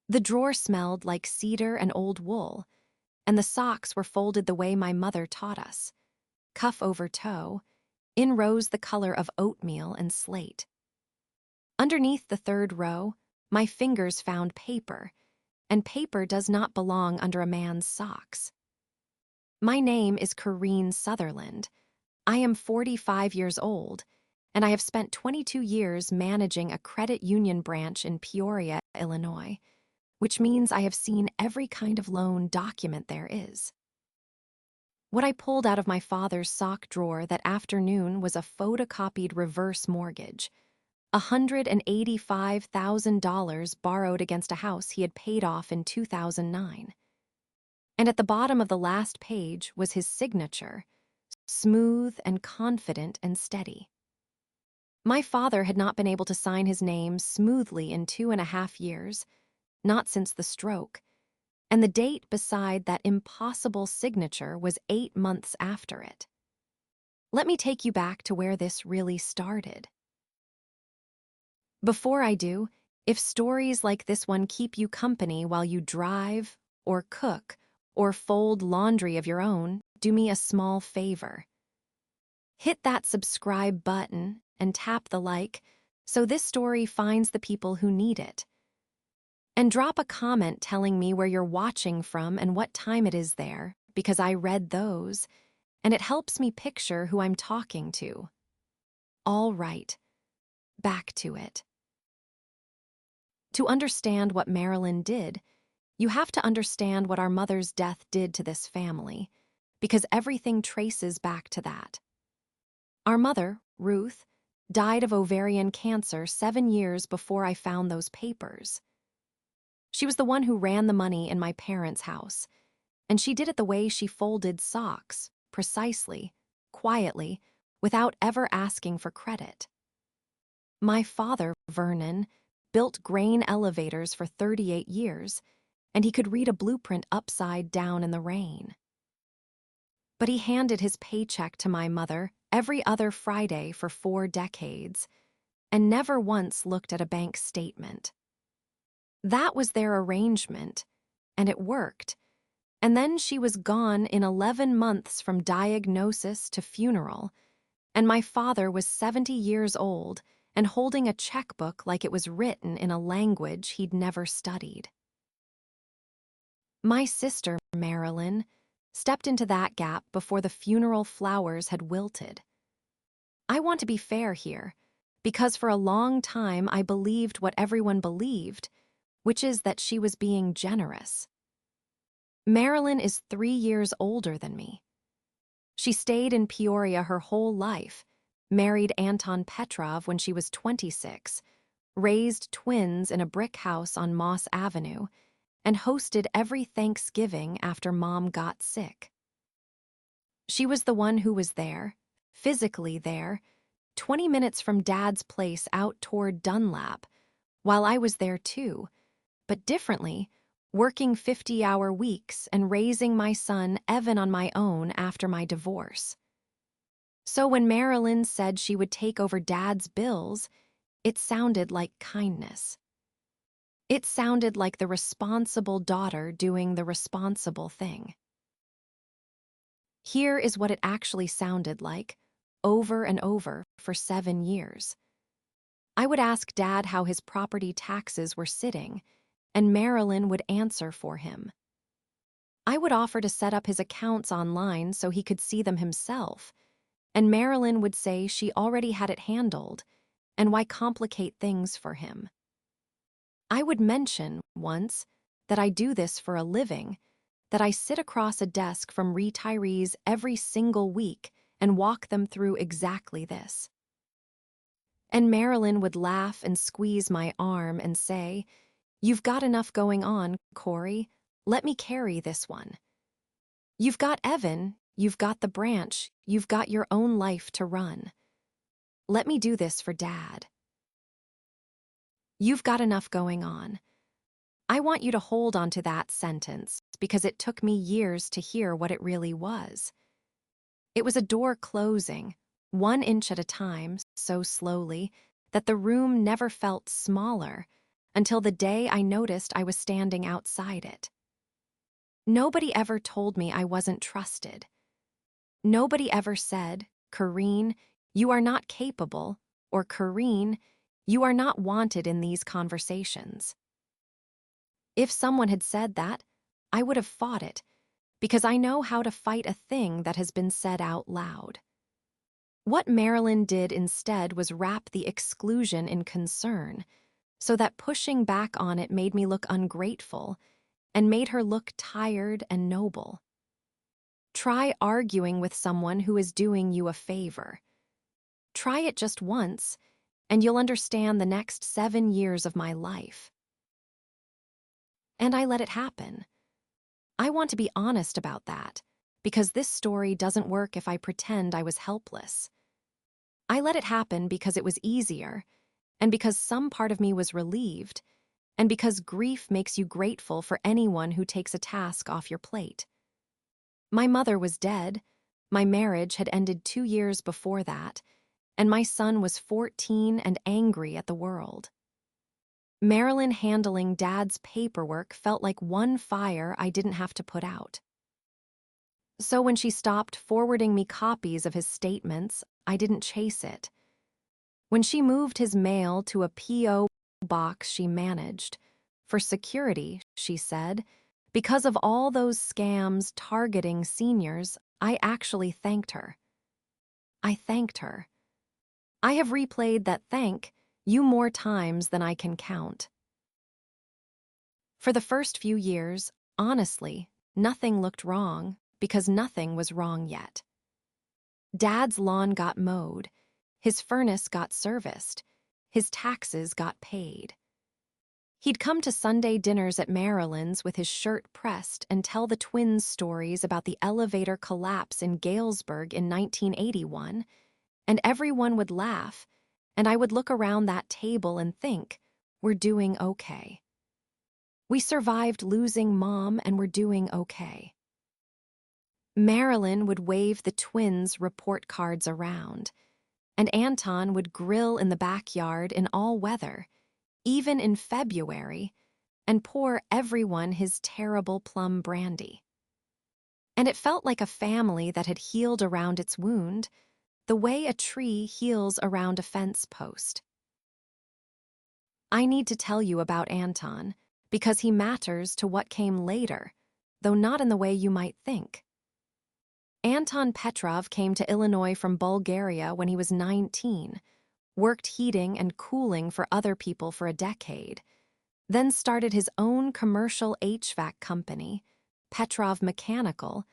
The drawer smelled like cedar and old wool, and the socks were folded the way my mother taught us, cuff over toe, in rows the color of oatmeal and slate. Underneath the third row, my fingers found paper, and paper does not belong under a man's socks. My name is Corrine Sutherland. I am 45 years old, and I have spent 22 years managing a credit union branch in Peoria, Illinois, which means I have seen every kind of loan document there is. What I pulled out of my father's sock drawer that afternoon was a photocopied reverse mortgage, $185,000 borrowed against a house he had paid off in 2009. And at the bottom of the last page was his signature, smooth and confident and steady. My father had not been able to sign his name smoothly in 2.5 years, not since the stroke, and the date beside that impossible signature was 8 months after it. Let me take you back to where this really started. Before I do, if stories like this one keep you company while you drive, or cook, or fold laundry of your own, do me a small favor. Hit that subscribe button and tap the like so this story finds the people who need it. And drop a comment telling me where you're watching from and what time it is there, because I read those, and it helps me picture who I'm talking to. All right, back to it. To understand what Marilyn did, you have to understand what our mother's death did to this family, because everything traces back to that. Our mother, Ruth, died of ovarian cancer 7 years before I found those papers. She was the one who ran the money in my parents' house, and she did it the way she folded socks, precisely, quietly, without ever asking for credit. My father, Vernon, built grain elevators for 38 years, and he could read a blueprint upside down in the rain. But he handed his paycheck to my mother every other Friday for 4 decades, and never once looked at a bank statement. That was their arrangement, and it worked. And then she was gone in 11 months from diagnosis to funeral, and my father was 70 years old and holding a checkbook like it was written in a language he'd never studied. My sister, Marilyn, stepped into that gap before the funeral flowers had wilted. I want to be fair here, because for a long time I believed what everyone believed, which is that she was being generous. Marilyn is 3 years older than me. She stayed in Peoria her whole life, married Anton Petrov when she was 26, raised twins in a brick house on Moss Avenue, and hosted every Thanksgiving after Mom got sick. She was the one who was there, physically there, 20 minutes from Dad's place out toward Dunlap, while I was there too, but differently, working 50-hour weeks and raising my son Evan on my own after my divorce. So when Marilyn said she would take over Dad's bills, it sounded like kindness. It sounded like the responsible daughter doing the responsible thing. Here is what it actually sounded like, over and over for 7 years. I would ask Dad how his property taxes were sitting, and Marilyn would answer for him. I would offer to set up his accounts online so he could see them himself, and Marilyn would say she already had it handled, and why complicate things for him. I would mention, once, that I do this for a living, that I sit across a desk from retirees every single week and walk them through exactly this. And Marilyn would laugh and squeeze my arm and say, "You've got enough going on, Corey. Let me carry this one. You've got Evan, you've got the branch, you've got your own life to run. Let me do this for Dad. You've got enough going on." I want you to hold on to that sentence because it took me years to hear what it really was. It was a door closing, 1 inch at a time, so slowly, that the room never felt smaller, until the day I noticed I was standing outside it. Nobody ever told me I wasn't trusted. Nobody ever said, "Kareen, you are not capable," or "Kareen, you are not wanted in these conversations." If someone had said that, I would have fought it, because I know how to fight a thing that has been said out loud. What Marilyn did instead was wrap the exclusion in concern, so that pushing back on it made me look ungrateful and made her look tired and noble. Try arguing with someone who is doing you a favor. Try it just once, and you'll understand the next 7 years of my life. And I let it happen. I want to be honest about that, because this story doesn't work if I pretend I was helpless. I let it happen because it was easier, and because some part of me was relieved, and because grief makes you grateful for anyone who takes a task off your plate. My mother was dead, my marriage had ended 2 years before that, and my son was 14 and angry at the world. Marilyn handling Dad's paperwork felt like one fire I didn't have to put out. So when she stopped forwarding me copies of his statements, I didn't chase it. When she moved his mail to a P.O. box she managed, for security, she said, because of all those scams targeting seniors, I actually thanked her. I thanked her. I have replayed that thank you more times than I can count. For the first few years, honestly, nothing looked wrong because nothing was wrong yet. Dad's lawn got mowed, his furnace got serviced, his taxes got paid. He'd come to Sunday dinners at Marilyn's with his shirt pressed and tell the twins stories about the elevator collapse in Galesburg in 1981, and everyone would laugh, and I would look around that table and think, we're doing okay. We survived losing Mom and we're doing okay. Marilyn would wave the twins' report cards around, and Anton would grill in the backyard in all weather, even in February, and pour everyone his terrible plum brandy. And it felt like a family that had healed around its wound, the way a tree heals around a fence post. I need to tell you about Anton, because he matters to what came later, though not in the way you might think. Anton Petrov came to Illinois from Bulgaria when he was 19, worked heating and cooling for other people for a decade, then started his own commercial HVAC company, Petrov Mechanical,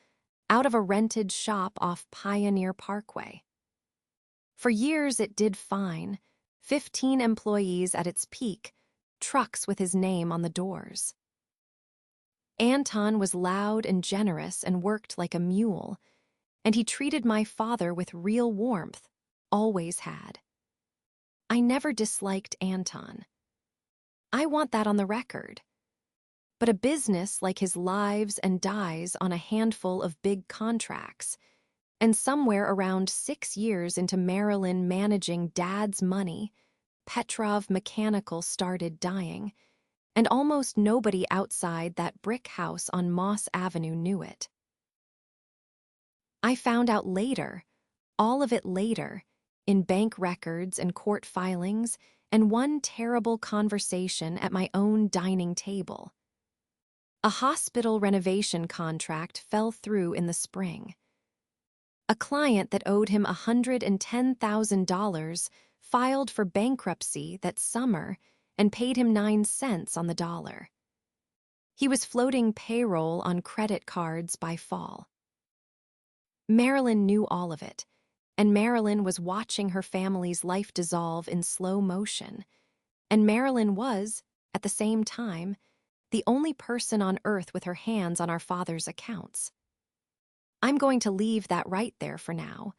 out of a rented shop off Pioneer Parkway. For years it did fine, 15 employees at its peak, trucks with his name on the doors. Anton was loud and generous and worked like a mule, and he treated my father with real warmth, always had. I never disliked Anton. I want that on the record. But a business like his lives and dies on a handful of big contracts, and somewhere around 6 years into Marilyn managing Dad's money, Petrov Mechanical started dying, and almost nobody outside that brick house on Moss Avenue knew it. I found out later, all of it later, in bank records and court filings, and one terrible conversation at my own dining table. A hospital renovation contract fell through in the spring. A client that owed him $110,000 filed for bankruptcy that summer and paid him 9 cents on the dollar. He was floating payroll on credit cards by fall. Marilyn knew all of it, and Marilyn was watching her family's life dissolve in slow motion, and Marilyn was, at the same time, the only person on earth with her hands on our father's accounts. I'm going to leave that right there for now,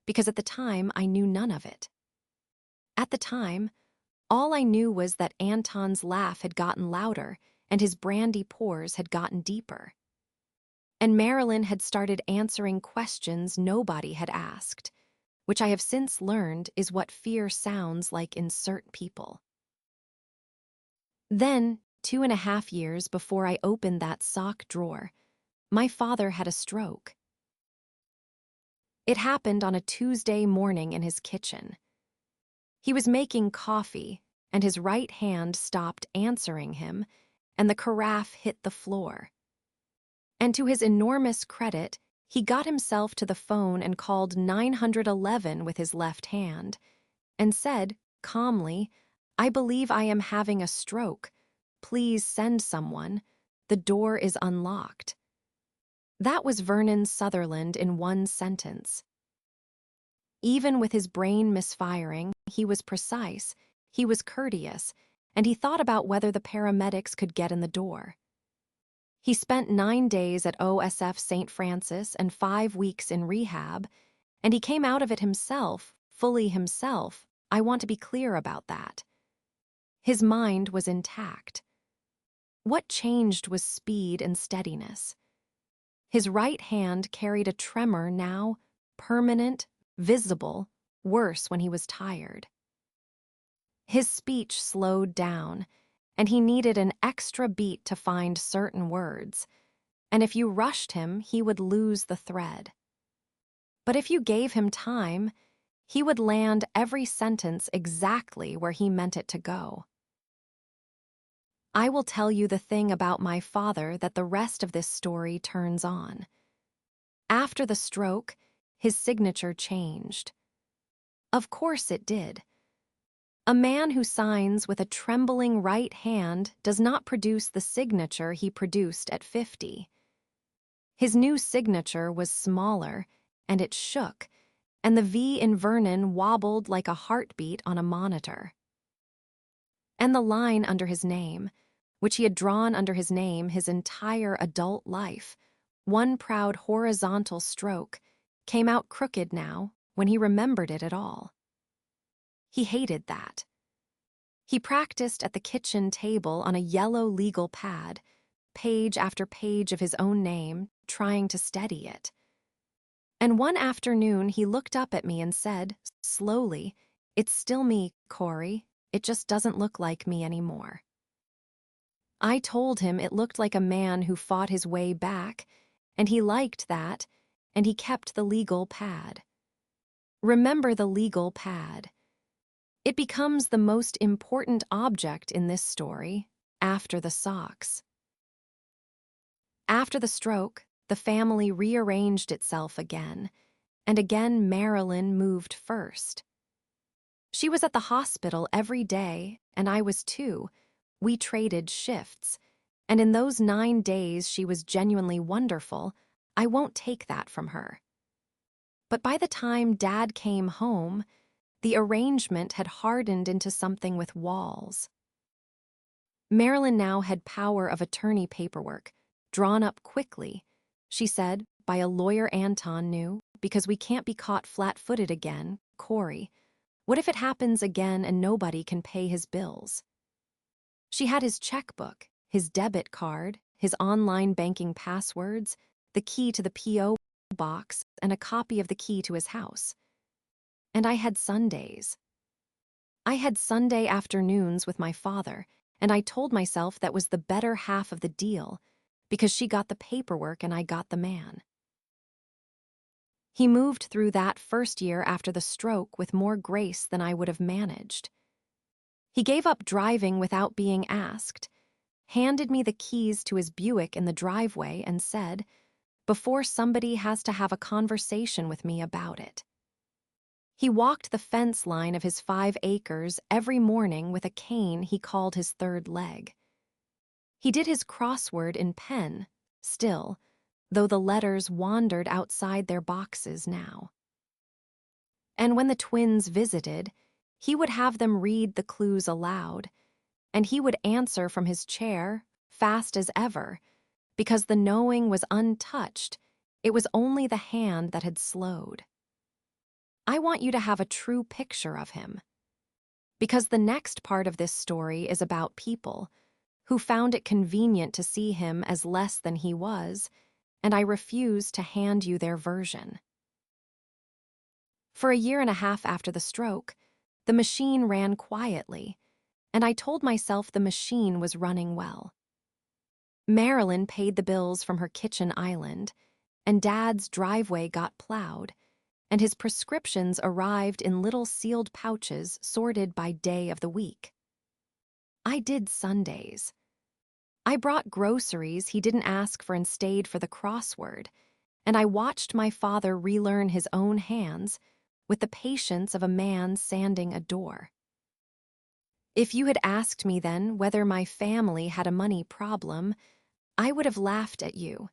because at the time I knew none of it. At the time, all I knew was that Anton's laugh had gotten louder and his brandy pours had gotten deeper. And Marilyn had started answering questions nobody had asked, which I have since learned is what fear sounds like in certain people. Then, 2.5 years before I opened that sock drawer, my father had a stroke. It happened on a Tuesday morning in his kitchen. He was making coffee, and his right hand stopped answering him, and the carafe hit the floor. And to his enormous credit, he got himself to the phone and called 911 with his left hand, and said, calmly, "I believe I am having a stroke. Please send someone. The door is unlocked." That was Vernon Sutherland in one sentence. Even with his brain misfiring, he was precise, he was courteous, and he thought about whether the paramedics could get in the door. He spent 9 days at OSF St. Francis and 5 weeks in rehab, and he came out of it himself, fully himself. I want to be clear about that. His mind was intact. What changed was speed and steadiness. His right hand carried a tremor now, permanent, visible, worse when he was tired. His speech slowed down, and he needed an extra beat to find certain words, and if you rushed him, he would lose the thread. But if you gave him time, he would land every sentence exactly where he meant it to go. I will tell you the thing about my father that the rest of this story turns on. After the stroke, his signature changed. Of course it did. A man who signs with a trembling right hand does not produce the signature he produced at 50. His new signature was smaller, and it shook, and the V in Vernon wobbled like a heartbeat on a monitor. And the line under his name, which he had drawn under his name his entire adult life, one proud horizontal stroke, came out crooked now when he remembered it at all. He hated that. He practiced at the kitchen table on a yellow legal pad, page after page of his own name, trying to steady it. And one afternoon he looked up at me and said, slowly, "It's still me, Corey. It just doesn't look like me anymore." I told him it looked like a man who fought his way back, and he liked that, and he kept the legal pad. Remember the legal pad. It becomes the most important object in this story, after the socks. After the stroke, the family rearranged itself again, and again Marilyn moved first. She was at the hospital every day, and I was too. We traded shifts, and in those 9 days she was genuinely wonderful. I won't take that from her. But by the time Dad came home, the arrangement had hardened into something with walls. Marilyn now had power of attorney paperwork, drawn up quickly, she said, by a lawyer Anton knew, because we can't be caught flat-footed again, Corey. What if it happens again and nobody can pay his bills? She had his checkbook, his debit card, his online banking passwords, the key to the P.O. box, and a copy of the key to his house. And I had Sundays. I had Sunday afternoons with my father, and I told myself that was the better half of the deal, because she got the paperwork and I got the man. He moved through that first year after the stroke with more grace than I would have managed. He gave up driving without being asked, handed me the keys to his Buick in the driveway, and said, "Before somebody has to have a conversation with me about it." He walked the fence line of his 5 acres every morning with a cane he called his third leg. He did his crossword in pen, still, though the letters wandered outside their boxes now. And when the twins visited, he would have them read the clues aloud, and he would answer from his chair, fast as ever, because the knowing was untouched. It was only the hand that had slowed. I want you to have a true picture of him, because the next part of this story is about people who found it convenient to see him as less than he was, and I refuse to hand you their version. For a year and a half after the stroke, the machine ran quietly, and I told myself the machine was running well. Marilyn paid the bills from her kitchen island, and Dad's driveway got plowed, and his prescriptions arrived in little sealed pouches sorted by day of the week. I did Sundays. I brought groceries he didn't ask for and stayed for the crossword, and I watched my father relearn his own hands with the patience of a man sanding a door. If you had asked me then whether my family had a money problem, I would have laughed at you.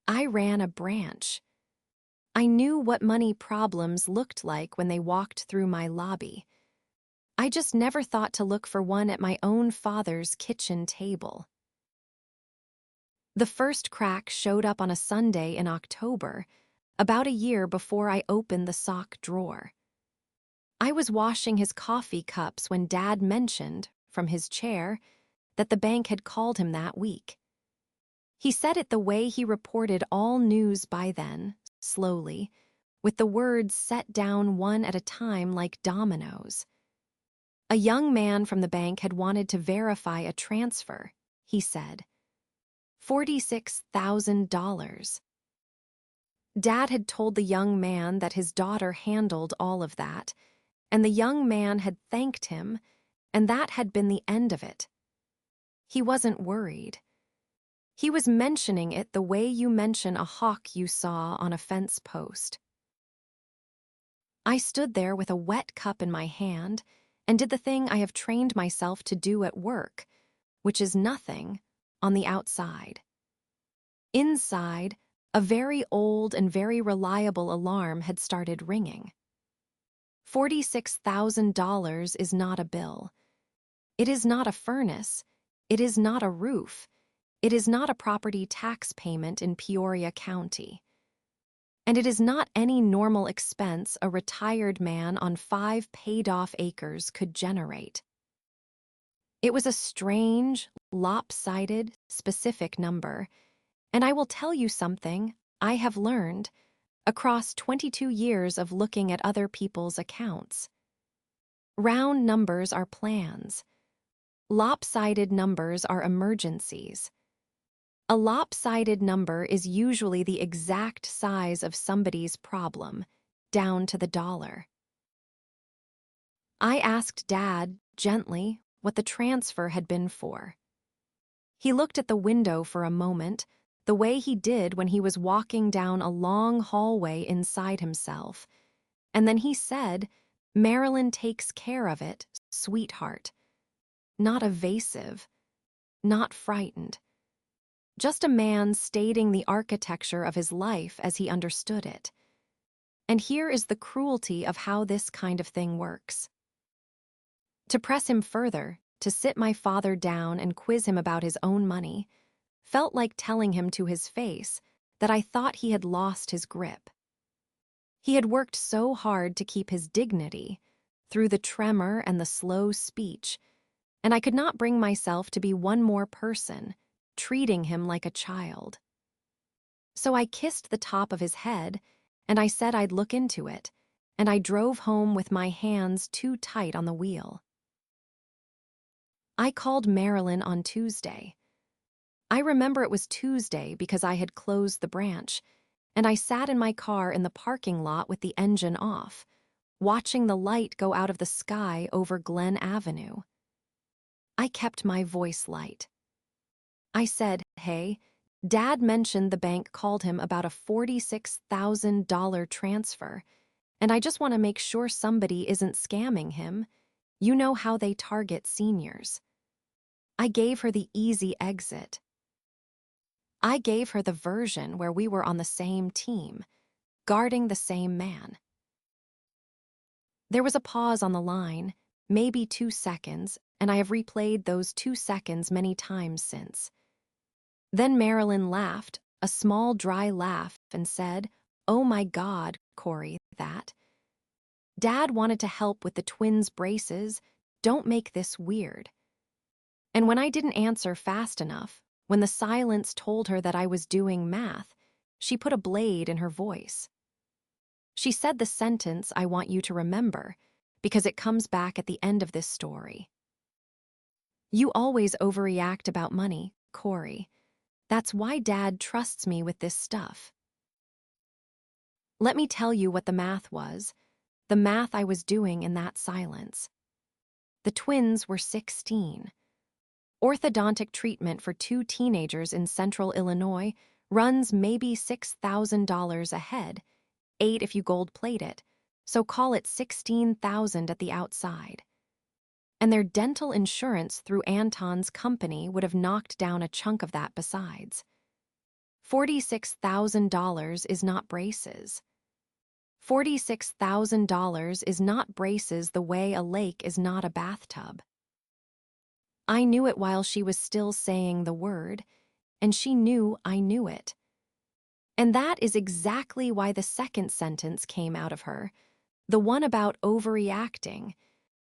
I ran a branch. I knew what money problems looked like when they walked through my lobby. I just never thought to look for one at my own father's kitchen table. The first crack showed up on a Sunday in October, about a year before I opened the sock drawer. I was washing his coffee cups when Dad mentioned, from his chair, that the bank had called him that week. He said it the way he reported all news by then, slowly, with the words set down one at a time like dominoes. A young man from the bank had wanted to verify a transfer, he said. $46,000. Dad had told the young man that his daughter handled all of that, and the young man had thanked him, and that had been the end of it. He wasn't worried. He was mentioning it the way you mention a hawk you saw on a fence post. I stood there with a wet cup in my hand and did the thing I have trained myself to do at work, which is nothing, on the outside. Inside, a very old and very reliable alarm had started ringing. $46,000 is not a bill. It is not a furnace. It is not a roof. It is not a property tax payment in Peoria County. And it is not any normal expense a retired man on 5 paid-off acres could generate. It was a strange, lopsided, specific number, and I will tell you something I have learned across 22 years of looking at other people's accounts. Round numbers are plans. Lopsided numbers are emergencies. A lopsided number is usually the exact size of somebody's problem, down to the dollar. I asked Dad, gently, what the transfer had been for. He looked at the window for a moment, the way he did when he was walking down a long hallway inside himself, and then he said, "Marilyn takes care of it, sweetheart." Not evasive, not frightened. Just a man stating the architecture of his life as he understood it. And here is the cruelty of how this kind of thing works. To press him further, to sit my father down and quiz him about his own money, felt like telling him to his face that I thought he had lost his grip. He had worked so hard to keep his dignity, through the tremor and the slow speech, and I could not bring myself to be one more person, treating him like a child. So I kissed the top of his head, and I said I'd look into it, and I drove home with my hands too tight on the wheel. I called Marilyn on Tuesday. I remember it was Tuesday because I had closed the branch, and I sat in my car in the parking lot with the engine off, watching the light go out of the sky over Glen Avenue. I kept my voice light. I said, "Hey, Dad mentioned the bank called him about a $46,000 transfer, and I just want to make sure somebody isn't scamming him. You know how they target seniors." I gave her the easy exit. I gave her the version where we were on the same team, guarding the same man. There was a pause on the line, maybe 2 seconds, and I have replayed those 2 seconds many times since. Then Marilyn laughed, a small dry laugh, and said, "Oh my God, Corey, that. Dad wanted to help with the twins' braces. Don't make this weird." And when I didn't answer fast enough, when the silence told her that I was doing math, she put a blade in her voice. She said the sentence I want you to remember, because it comes back at the end of this story. You always overreact about money, Corey. That's why Dad trusts me with this stuff. Let me tell you what the math was, the math I was doing in that silence. The twins were 16. Orthodontic treatment for two teenagers in central Illinois runs maybe $6,000 a head, 8 if you gold plate it, so call it $16,000 at the outside. And their dental insurance through Anton's company would have knocked down a chunk of that besides. $46,000 is not braces. $46,000 is not braces the way a lake is not a bathtub. I knew it while she was still saying the word, and she knew I knew it. And that is exactly why the second sentence came out of her, the one about overreacting,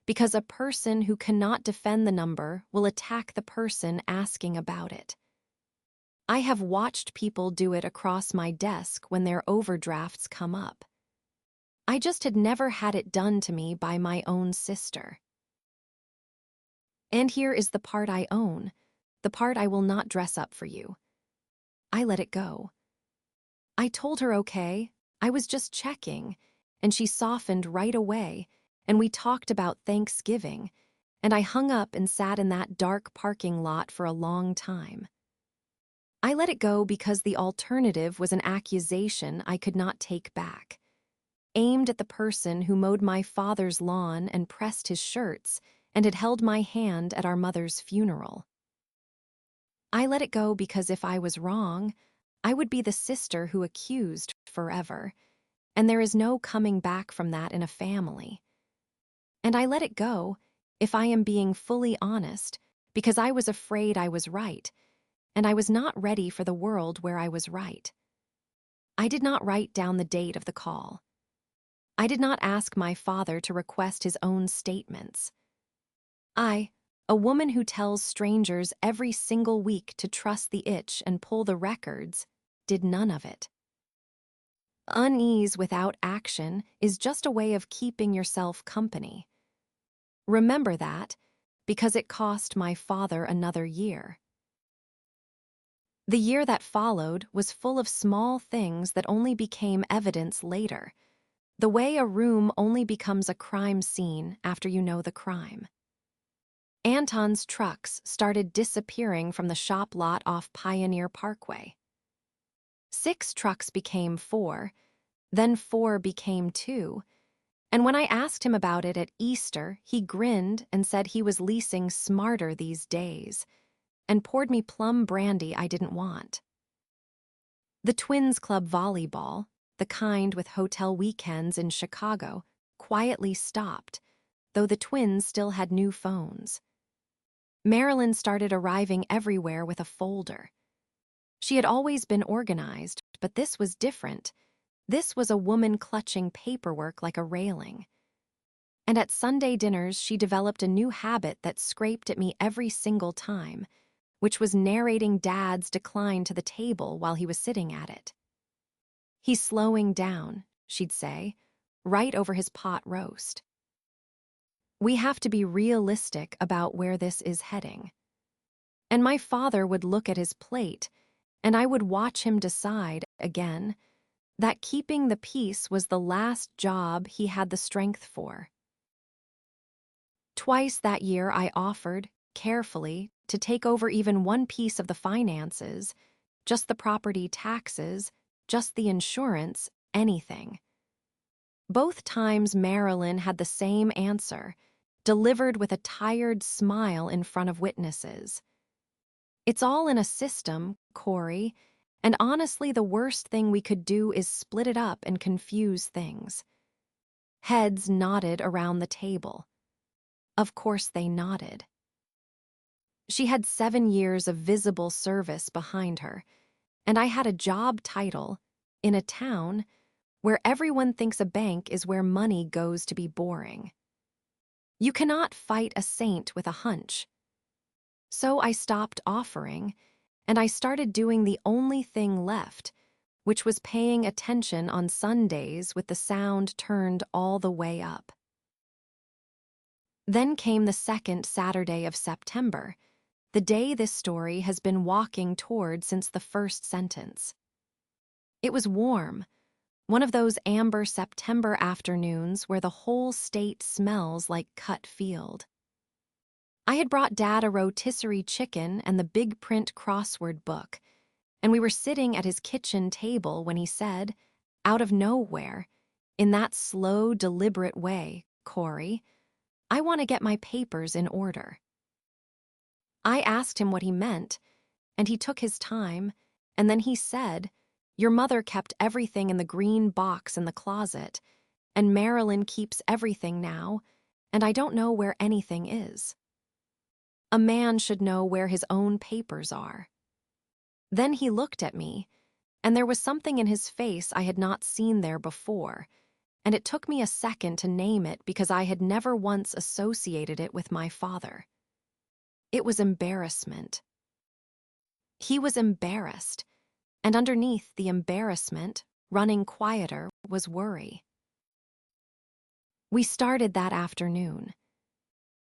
because a person who cannot defend the number will attack the person asking about it. I have watched people do it across my desk when their overdrafts come up. I just had never had it done to me by my own sister. And here is the part I own, the part I will not dress up for you. I let it go. I told her okay, I was just checking, and she softened right away, and we talked about Thanksgiving, and I hung up and sat in that dark parking lot for a long time. I let it go because the alternative was an accusation I could not take back, aimed at the person who mowed my father's lawn and pressed his shirts and had held my hand at our mother's funeral. I let it go because if I was wrong, I would be the sister who accused forever, and there is no coming back from that in a family. And I let it go, if I am being fully honest, because I was afraid I was right, and I was not ready for the world where I was right. I did not write down the date of the call. I did not ask my father to request his own statements. I, a woman who tells strangers every single week to trust the itch and pull the records, did none of it. Unease without action is just a way of keeping yourself company. Remember that, because it cost my father another year. The year that followed was full of small things that only became evidence later, the way a room only becomes a crime scene after you know the crime. Anton's trucks started disappearing from the shop lot off Pioneer Parkway. 6 trucks became 4, then 4 became 2, and when I asked him about it at Easter, he grinned and said he was leasing smarter these days, and poured me plum brandy I didn't want. The Twins Club volleyball, the kind with hotel weekends in Chicago, quietly stopped, though the twins still had new phones. Marilyn started arriving everywhere with a folder. She had always been organized, but this was different. This was a woman clutching paperwork like a railing. And at Sunday dinners, she developed a new habit that scraped at me every single time, which was narrating Dad's decline to the table while he was sitting at it. "He's slowing down," she'd say, right over his pot roast. "We have to be realistic about where this is heading." And my father would look at his plate, and I would watch him decide, again, that keeping the peace was the last job he had the strength for. Twice that year I offered, carefully, to take over even one piece of the finances, just the property taxes, just the insurance, anything. Both times Marilyn had the same answer, delivered with a tired smile in front of witnesses. "It's all in a system, Corey, and honestly the worst thing we could do is split it up and confuse things." Heads nodded around the table. Of course they nodded. She had 7 years of visible service behind her, and I had a job title in a town where everyone thinks a bank is where money goes to be boring. You cannot fight a saint with a hunch. So I stopped offering, and I started doing the only thing left, which was paying attention on Sundays with the sound turned all the way up. Then came the second Saturday of September, the day this story has been walking toward since the first sentence. It was warm, one of those amber September afternoons where the whole state smells like cut field. I had brought Dad a rotisserie chicken and the big print crossword book, and we were sitting at his kitchen table when he said, out of nowhere, in that slow, deliberate way, "Corey, I want to get my papers in order." I asked him what he meant, and he took his time, and then he said, "Your mother kept everything in the green box in the closet, and Marilyn keeps everything now, and I don't know where anything is. A man should know where his own papers are." Then he looked at me, and there was something in his face I had not seen there before, and it took me a second to name it because I had never once associated it with my father. It was embarrassment. He was embarrassed, and underneath the embarrassment, running quieter, was worry. We started that afternoon.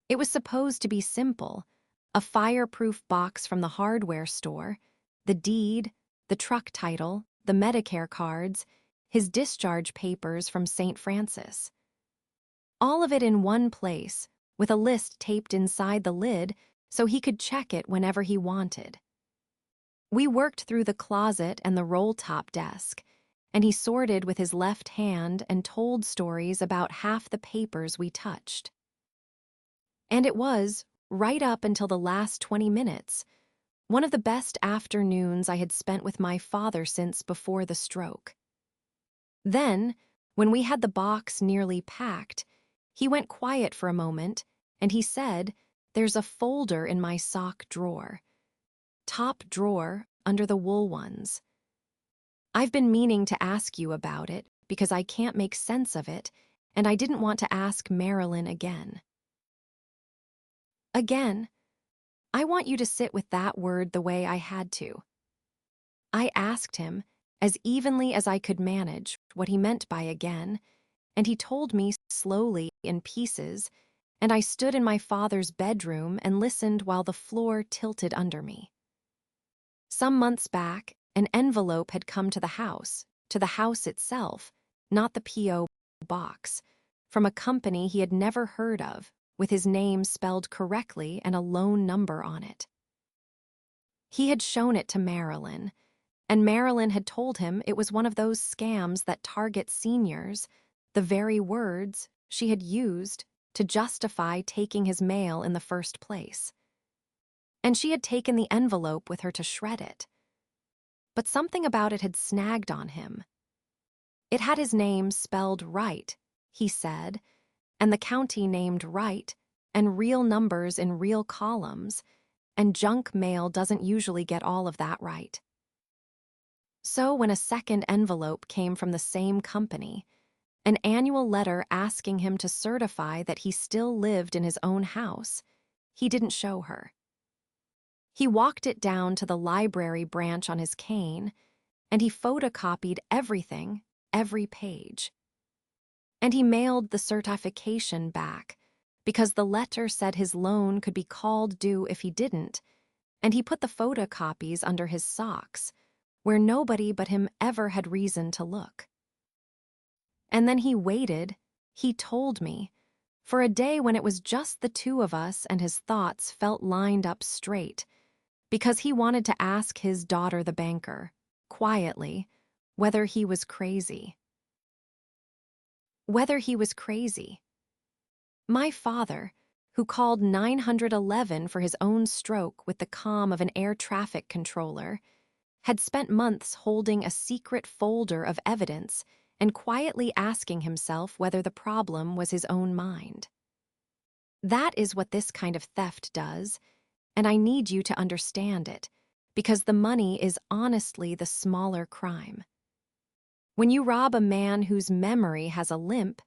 It was supposed to be simple: a fireproof box from the hardware store, the deed, the truck title, the Medicare cards, his discharge papers from St. Francis. All of it in one place, with a list taped inside the lid so he could check it whenever he wanted. We worked through the closet and the roll-top desk, and he sorted with his left hand and told stories about half the papers we touched. And it was, right up until the last 20 minutes, one of the best afternoons I had spent with my father since before the stroke. Then, when we had the box nearly packed, he went quiet for a moment, and he said, "There's a folder in my sock drawer. Top drawer, under the wool ones. I've been meaning to ask you about it because I can't make sense of it, and I didn't want to ask Marilyn again." Again, I want you to sit with that word the way I had to. I asked him, as evenly as I could manage, what he meant by again, and he told me slowly in pieces, and I stood in my father's bedroom and listened while the floor tilted under me. Some months back, an envelope had come to the house itself, not the P.O. box, from a company he had never heard of, with his name spelled correctly and a loan number on it. He had shown it to Marilyn, and Marilyn had told him it was one of those scams that target seniors, the very words she had used to justify taking his mail in the first place. And she had taken the envelope with her to shred it. But something about it had snagged on him. It had his name spelled right, he said, and the county named right, and real numbers in real columns, and junk mail doesn't usually get all of that right. So when a second envelope came from the same company, an annual letter asking him to certify that he still lived in his own house, he didn't show her. He walked it down to the library branch on his cane, and he photocopied everything, every page. And he mailed the certification back, because the letter said his loan could be called due if he didn't, and he put the photocopies under his socks, where nobody but him ever had reason to look. And then he waited, he told me, for a day when it was just the two of us and his thoughts felt lined up straight, because he wanted to ask his daughter, the banker, quietly, whether he was crazy. Whether he was crazy. My father, who called 911 for his own stroke with the calm of an air traffic controller, had spent months holding a secret folder of evidence and quietly asking himself whether the problem was his own mind. That is what this kind of theft does, and I need you to understand it, because the money is honestly the smaller crime. When you rob a man whose memory has a limp,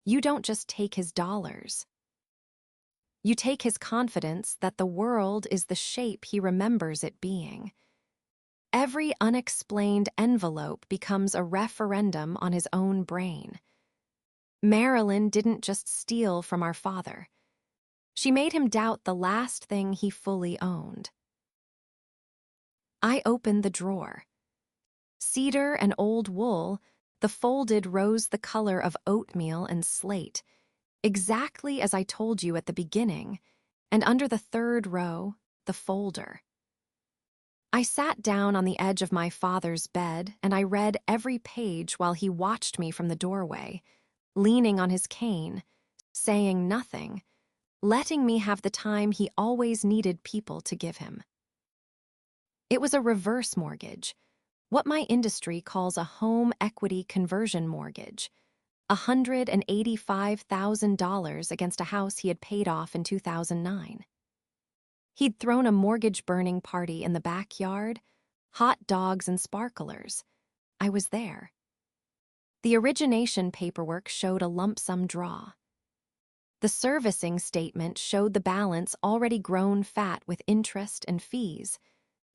you don't just take his dollars. You take his confidence that the world is the shape he remembers it being. Every unexplained envelope becomes a referendum on his own brain. Marilyn didn't just steal from our father. She made him doubt the last thing he fully owned. I opened the drawer. Cedar and old wool, the folded rose the color of oatmeal and slate, exactly as I told you at the beginning, and under the third row, the folder. I sat down on the edge of my father's bed and I read every page while he watched me from the doorway, leaning on his cane, saying nothing, letting me have the time he always needed people to give him. It was a reverse mortgage, what my industry calls a home equity conversion mortgage, $185,000 against a house he had paid off in 2009. He'd thrown a mortgage-burning party in the backyard, hot dogs and sparklers. I was there. The origination paperwork showed a lump sum draw. The servicing statement showed the balance already grown fat with interest and fees,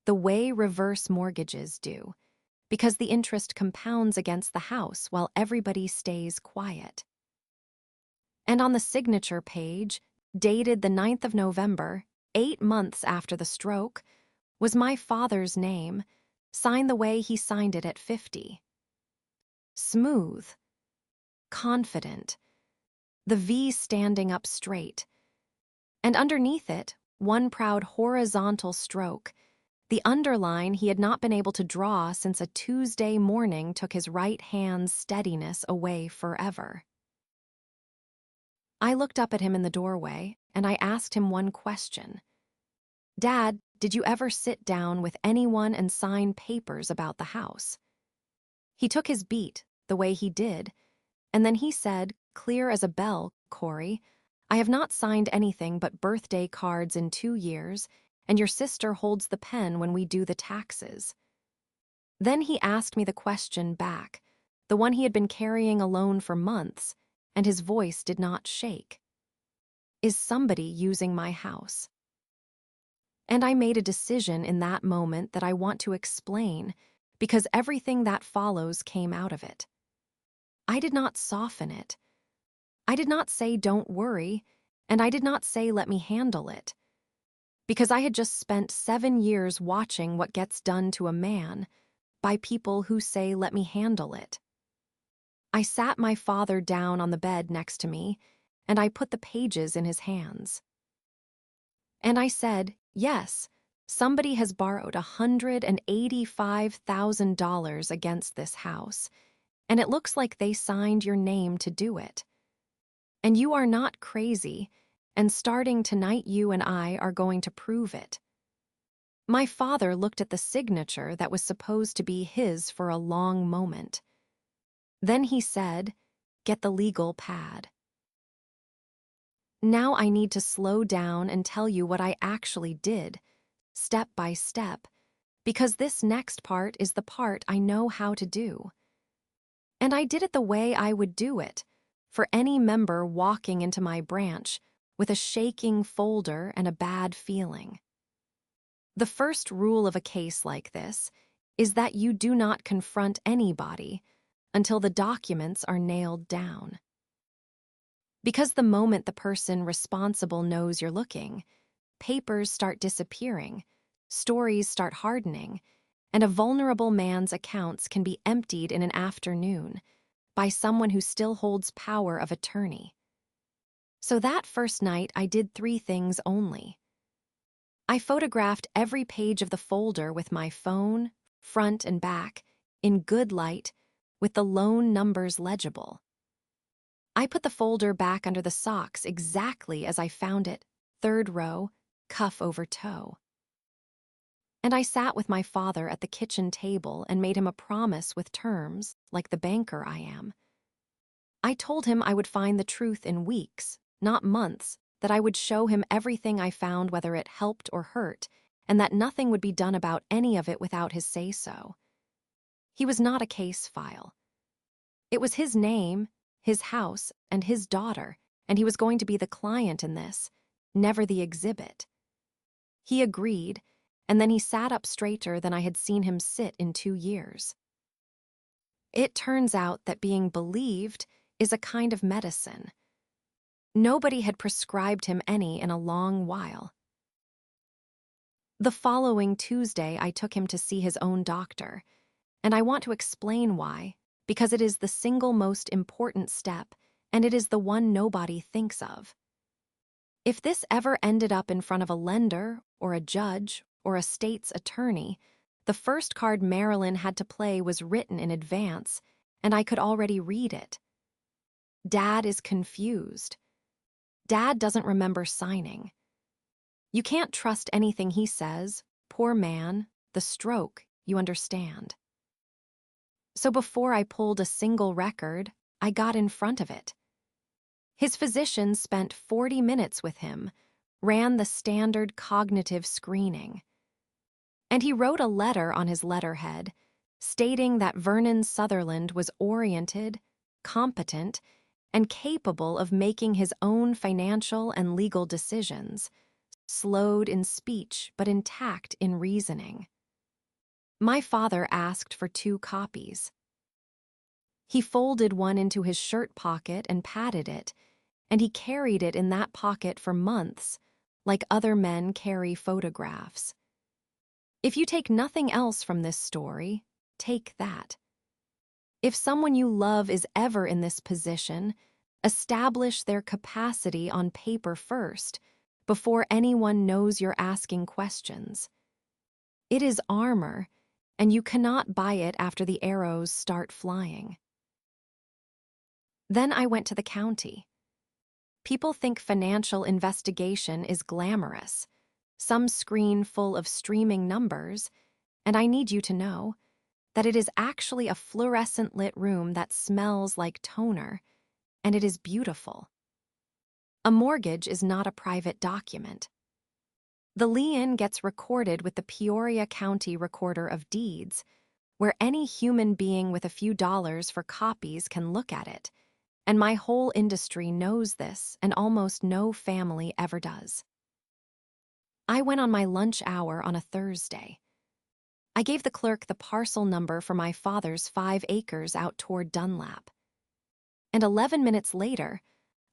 the way reverse mortgages do, because the interest compounds against the house while everybody stays quiet. And on the signature page, dated the 9th of November, 8 months after the stroke, was my father's name, signed the way he signed it at 50. Smooth, confident, the V standing up straight. And underneath it, one proud horizontal stroke, the underline he had not been able to draw since a Tuesday morning took his right hand's steadiness away forever. I looked up at him in the doorway, and I asked him one question. Dad, did you ever sit down with anyone and sign papers about the house? He took his beat, the way he did, and then he said, clear as a bell, Corey, I have not signed anything but birthday cards in 2 years, and your sister holds the pen when we do the taxes. Then he asked me the question back, the one he had been carrying alone for months, and his voice did not shake. Is somebody using my house? And I made a decision in that moment that I want to explain, because everything that follows came out of it. I did not soften it. I did not say don't worry, and I did not say let me handle it. Because I had just spent 7 years watching what gets done to a man by people who say let me handle it. I sat my father down on the bed next to me, and I put the pages in his hands. And I said, yes, somebody has borrowed $185,000 against this house, and it looks like they signed your name to do it. And you are not crazy, and starting tonight you and I are going to prove it. My father looked at the signature that was supposed to be his for a long moment. Then he said, get the legal pad. Now I need to slow down and tell you what I actually did, step by step, because this next part is the part I know how to do. And I did it the way I would do it, for any member walking into my branch with a shaking folder and a bad feeling. The first rule of a case like this is that you do not confront anybody until the documents are nailed down. Because the moment the person responsible knows you're looking, papers start disappearing, stories start hardening, and a vulnerable man's accounts can be emptied in an afternoon by someone who still holds power of attorney. So that first night I did 3 things only. I photographed every page of the folder with my phone, front and back, in good light, with the loan numbers legible. I put the folder back under the socks exactly as I found it, 3rd row, cuff over toe. And I sat with my father at the kitchen table and made him a promise with terms, like the banker I am. I told him I would find the truth in weeks, not months, that I would show him everything I found whether it helped or hurt, and that nothing would be done about any of it without his say-so. He was not a case file. It was his name, his house, and his daughter, and he was going to be the client in this, never the exhibit. He agreed, and then he sat up straighter than I had seen him sit in 2 years. It turns out that being believed is a kind of medicine. Nobody had prescribed him any in a long while. The following Tuesday, I took him to see his own doctor, and I want to explain why, because it is the single most important step, and it is the one nobody thinks of. If this ever ended up in front of a lender, or a judge, or a state's attorney, the first card Marilyn had to play was written in advance, and I could already read it. Dad is confused. Dad doesn't remember signing. You can't trust anything he says. Poor man, the stroke, you understand. So before I pulled a single record, I got in front of it. His physician spent 40 minutes with him, ran the standard cognitive screening. And he wrote a letter on his letterhead, stating that Vernon Sutherland was oriented, competent, and capable of making his own financial and legal decisions, slowed in speech but intact in reasoning. My father asked for 2 copies. He folded one into his shirt pocket and patted it, and he carried it in that pocket for months, like other men carry photographs. If you take nothing else from this story, take that. If someone you love is ever in this position, establish their capacity on paper first, before anyone knows you're asking questions. It is armor, and you cannot buy it after the arrows start flying. Then I went to the county. People think financial investigation is glamorous, some screen full of streaming numbers, and I need you to know that it is actually a fluorescent-lit room that smells like toner, and it is beautiful. A mortgage is not a private document. The lien gets recorded with the Peoria County Recorder of Deeds, where any human being with a few dollars for copies can look at it, and my whole industry knows this, and almost no family ever does. I went on my lunch hour on a Thursday. I gave the clerk the parcel number for my father's 5 acres out toward Dunlap. And 11 minutes later,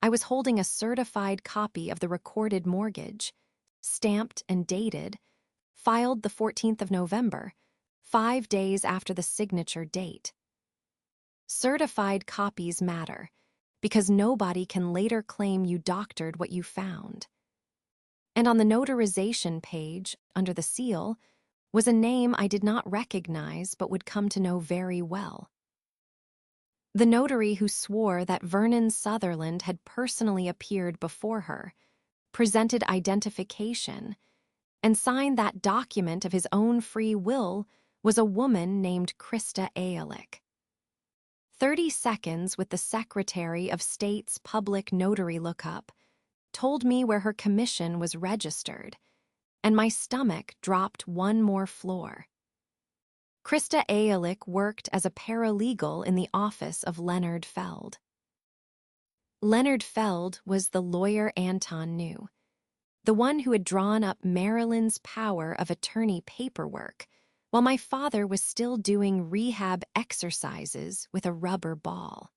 I was holding a certified copy of the recorded mortgage, stamped and dated, filed the 14th of November, 5 days after the signature date. Certified copies matter, because nobody can later claim you doctored what you found. And on the notarization page, under the seal, was a name I did not recognize but would come to know very well. The notary who swore that Vernon Sutherland had personally appeared before her, presented identification, and signed that document of his own free will was a woman named Krista Ehrlich. 30 seconds with the Secretary of State's public notary lookup told me where her commission was registered, and my stomach dropped one more floor. Krista Ehrlich worked as a paralegal in the office of Leonard Feld. Leonard Feld was the lawyer Anton knew, the one who had drawn up Marilyn's power of attorney paperwork while my father was still doing rehab exercises with a rubber ball.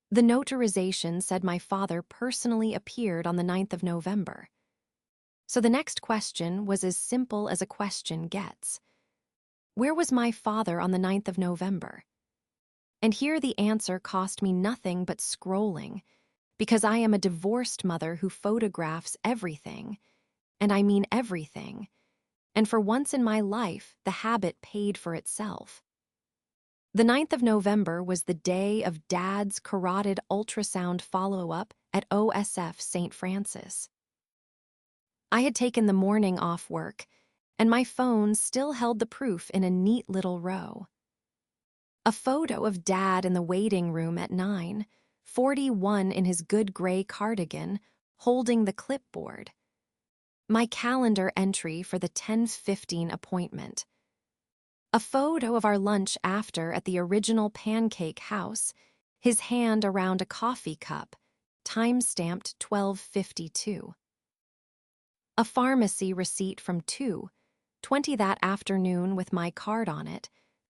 The notarization said my father personally appeared on the 9th of November. So the next question was as simple as a question gets. Where was my father on the 9th of November? And here the answer cost me nothing but scrolling, because I am a divorced mother who photographs everything, and I mean everything, and for once in my life, the habit paid for itself. The 9th of November was the day of Dad's carotid ultrasound follow-up at OSF St. Francis. I had taken the morning off work, and my phone still held the proof in a neat little row. A photo of Dad in the waiting room at 9:41 in his good gray cardigan, holding the clipboard. My calendar entry for the 10:15 appointment. A photo of our lunch after at the original Pancake House, his hand around a coffee cup, time-stamped 12:52. A pharmacy receipt from 2:20 that afternoon with my card on it,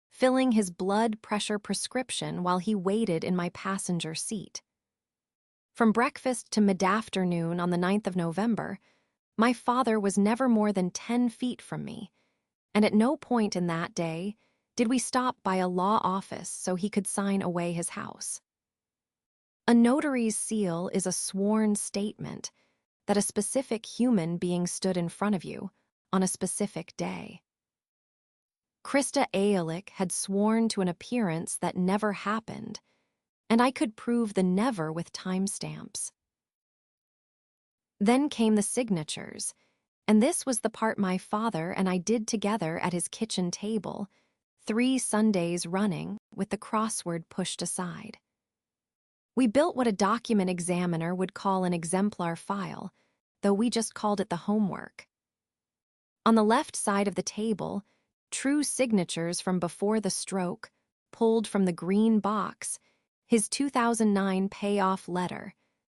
filling his blood pressure prescription while he waited in my passenger seat. From breakfast to mid-afternoon on the 9th of November, my father was never more than 10 feet from me, and at no point in that day did we stop by a law office so he could sign away his house. A notary's seal is a sworn statement that a specific human being stood in front of you on a specific day. Krista Aeolic had sworn to an appearance that never happened, and I could prove the never with timestamps. Then came the signatures, and this was the part my father and I did together at his kitchen table, 3 Sundays running with the crossword pushed aside. We built what a document examiner would call an exemplar file, though we just called it the homework. On the left side of the table, true signatures from before the stroke, pulled from the green box, his 2009 payoff letter,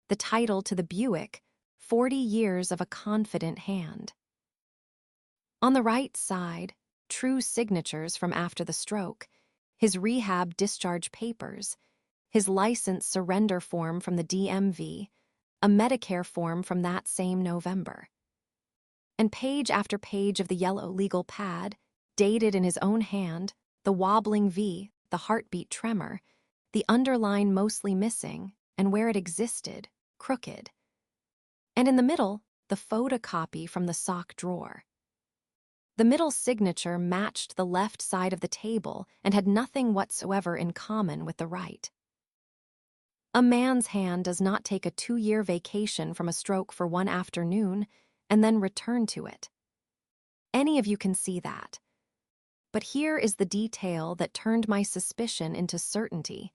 the title to the Buick, 40 Years of a Confident Hand. On the right side, true signatures from after the stroke, his rehab discharge papers, his license surrender form from the DMV, a Medicare form from that same November. And page after page of the yellow legal pad, dated in his own hand, the wobbling V, the heartbeat tremor, the underline mostly missing, and where it existed, crooked. And in the middle, the photocopy from the sock drawer. The middle signature matched the left side of the table and had nothing whatsoever in common with the right. A man's hand does not take a 2-year vacation from a stroke for one afternoon and then return to it. Any of you can see that. But here is the detail that turned my suspicion into certainty,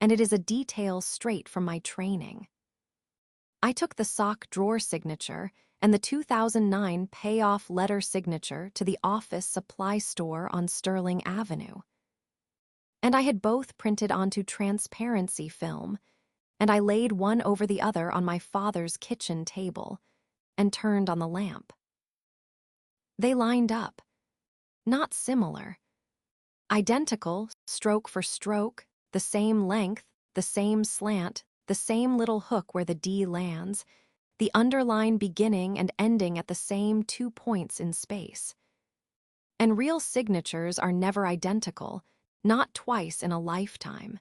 and it is a detail straight from my training. I took the sock drawer signature and the 2009 payoff letter signature to the office supply store on Sterling Avenue. And I had both printed onto transparency film, and I laid one over the other on my father's kitchen table and turned on the lamp. They lined up, not similar. Identical, stroke for stroke, the same length, the same slant, the same little hook where the D lands, the underline beginning and ending at the same 2 points in space. And real signatures are never identical, not twice in a lifetime.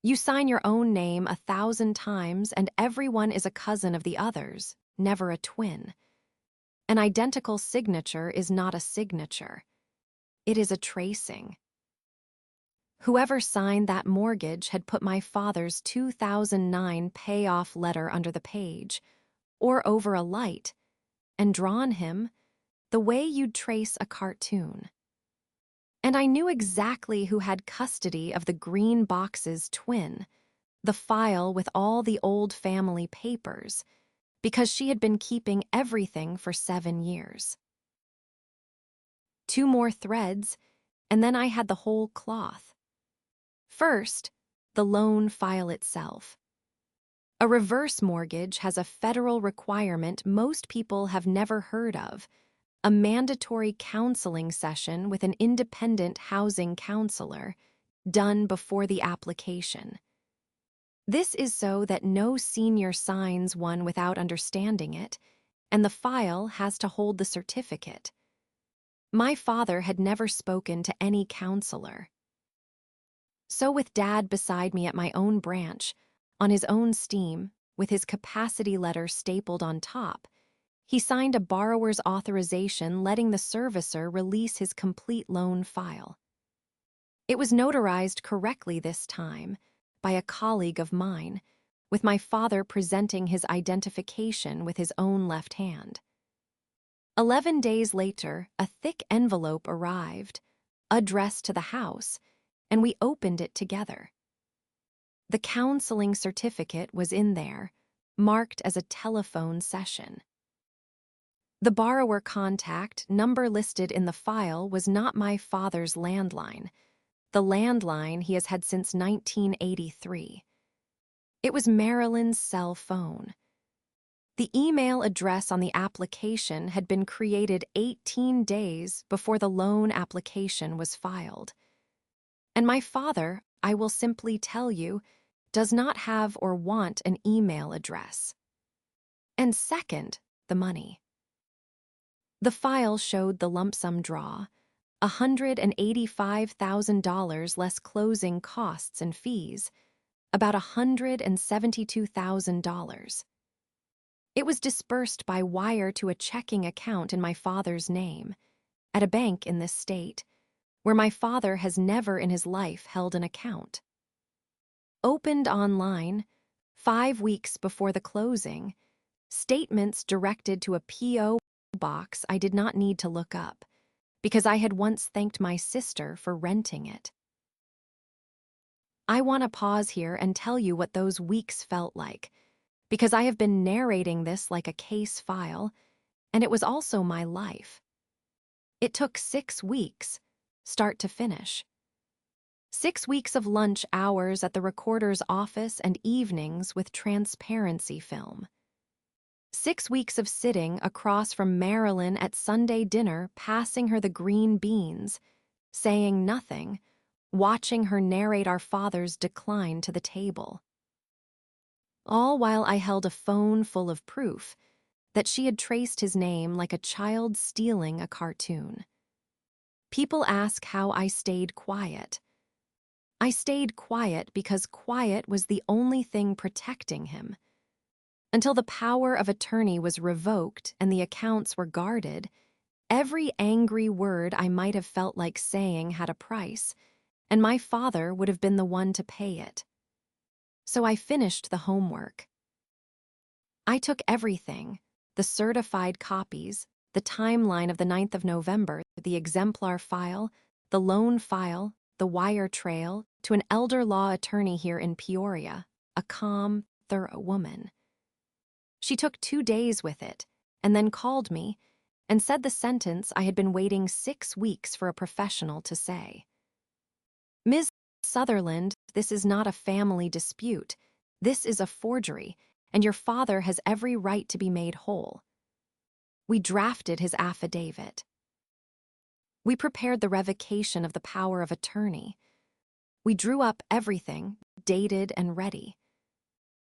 You sign your own name 1,000 times and everyone is a cousin of the others, never a twin. An identical signature is not a signature. It is a tracing. Whoever signed that mortgage had put my father's 2009 payoff letter under the page, or over a light, and drawn him the way you'd trace a cartoon. And I knew exactly who had custody of the green box's twin, the file with all the old family papers, because she had been keeping everything for 7 years. 2 more threads, and then I had the whole cloth. First, the loan file itself. A reverse mortgage has a federal requirement most people have never heard of, a mandatory counseling session with an independent housing counselor, done before the application. This is so that no senior signs one without understanding it, and the file has to hold the certificate. My father had never spoken to any counselor. So with Dad beside me at my own branch, on his own steam, with his capacity letter stapled on top, he signed a borrower's authorization letting the servicer release his complete loan file. It was notarized correctly this time by a colleague of mine, with my father presenting his identification with his own left hand. 11 days later, a thick envelope arrived, addressed to the house, and we opened it together. The counseling certificate was in there, marked as a telephone session. The borrower contact number listed in the file was not my father's landline, the landline he has had since 1983. It was Marilyn's cell phone. The email address on the application had been created 18 days before the loan application was filed. And my father, I will simply tell you, does not have or want an email address. And second, the money. The file showed the lump sum draw, $185,000 less closing costs and fees, about $172,000. It was disbursed by wire to a checking account in my father's name, at a bank in this state, where my father has never in his life held an account. Opened online, 5 weeks before the closing, statements directed to a P.O. box I did not need to look up, because I had once thanked my sister for renting it. I want to pause here and tell you what those weeks felt like, because I have been narrating this like a case file, and it was also my life. It took 6 weeks, start to finish. 6 weeks of lunch hours at the recorder's office and evenings with transparency film. 6 weeks of sitting across from Marilyn at Sunday dinner, passing her the green beans, saying nothing, watching her narrate our father's decline to the table. All while I held a phone full of proof that she had traced his name like a child stealing a cartoon. People ask how I stayed quiet. I stayed quiet because quiet was the only thing protecting him. Until the power of attorney was revoked and the accounts were guarded, every angry word I might have felt like saying had a price, and my father would have been the one to pay it. So I finished the homework. I took everything, the certified copies, the timeline of the 9th of November, the exemplar file, the loan file, the wire trail, to an elder law attorney here in Peoria, a calm, thorough woman. She took 2 days with it, and then called me and said the sentence I had been waiting 6 weeks for a professional to say. Ms. Sutherland, this is not a family dispute. This is a forgery, and your father has every right to be made whole. We drafted his affidavit. We prepared the revocation of the power of attorney. We drew up everything, dated and ready.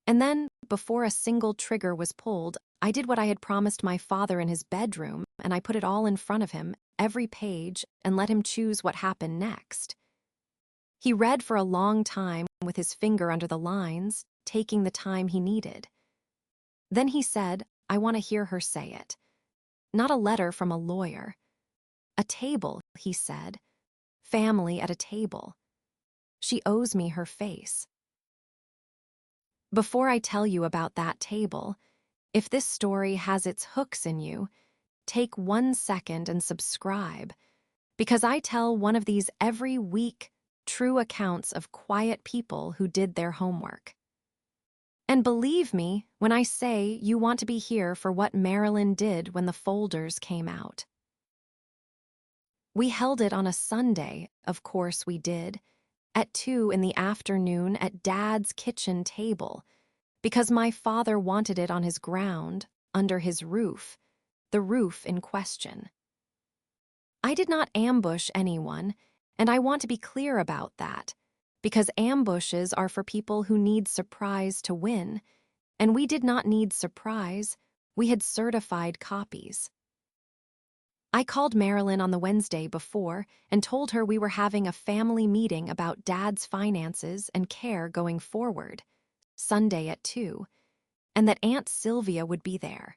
And then, before a single trigger was pulled, I did what I had promised my father in his bedroom, and I put it all in front of him, every page, and let him choose what happened next. He read for a long time with his finger under the lines, taking the time he needed. Then he said, I want to hear her say it. Not a letter from a lawyer. A table, he said. Family at a table. She owes me her face. Before I tell you about that table, if this story has its hooks in you, take 1 second and subscribe, because I tell one of these every week, true accounts of quiet people who did their homework. And believe me when I say you want to be here for what Marilyn did when the folders came out. We held it on a Sunday, of course we did, at 2 in the afternoon at Dad's kitchen table, because my father wanted it on his ground, under his roof, the roof in question. I did not ambush anyone, and I want to be clear about that, because ambushes are for people who need surprise to win, and we did not need surprise, we had certified copies. I called Marilyn on the Wednesday before and told her we were having a family meeting about Dad's finances and care going forward, Sunday at 2, and that Aunt Sylvia would be there.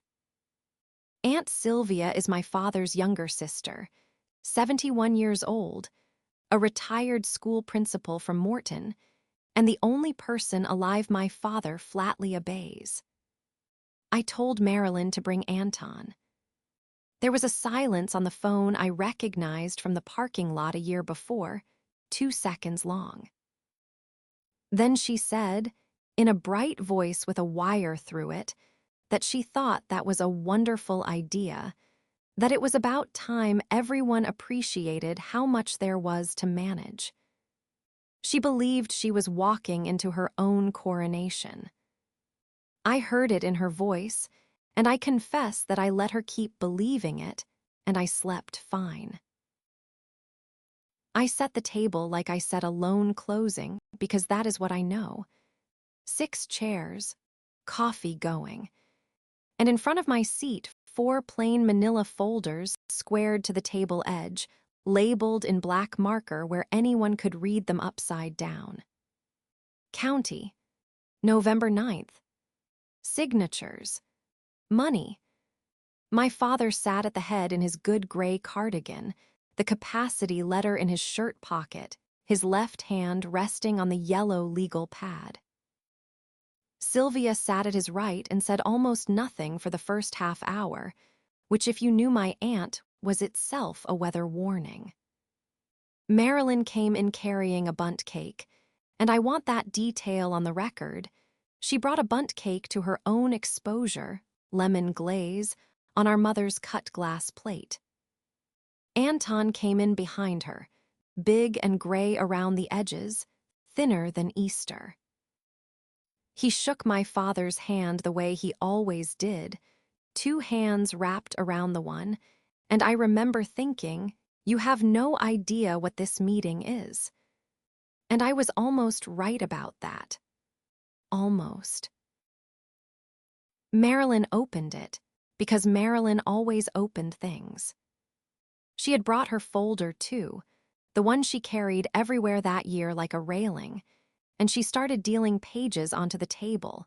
Aunt Sylvia is my father's younger sister, 71 years old, a retired school principal from Morton, and the only person alive my father flatly obeys. I told Marilyn to bring Anton. There was a silence on the phone I recognized from the parking lot a year before, 2 seconds long. Then she said, in a bright voice with a wire through it, that she thought that was a wonderful idea, that it was about time everyone appreciated how much there was to manage. She believed she was walking into her own coronation. I heard it in her voice, and I confess that I let her keep believing it, and I slept fine. I set the table like I set a loan closing, because that is what I know. 6 chairs, coffee going, and in front of my seat, 4 plain manila folders squared to the table edge, labeled in black marker where anyone could read them upside down. County, November 9th. Signatures. Money. My father sat at the head in his good gray cardigan, the capacity letter in his shirt pocket, his left hand resting on the yellow legal pad. Sylvia sat at his right and said almost nothing for the first half hour, which, if you knew my aunt, was itself a weather warning. Marilyn came in carrying a bundt cake, and I want that detail on the record. She brought a bundt cake to her own exposure, lemon glaze, on our mother's cut glass plate. Anton came in behind her, big and gray around the edges, thinner than Easter. He shook my father's hand the way he always did, 2 hands wrapped around the one, and I remember thinking, you have no idea what this meeting is. And I was almost right about that. Almost. Marilyn opened it, because Marilyn always opened things. She had brought her folder, too, the one she carried everywhere that year like a railing, and she started dealing pages onto the table,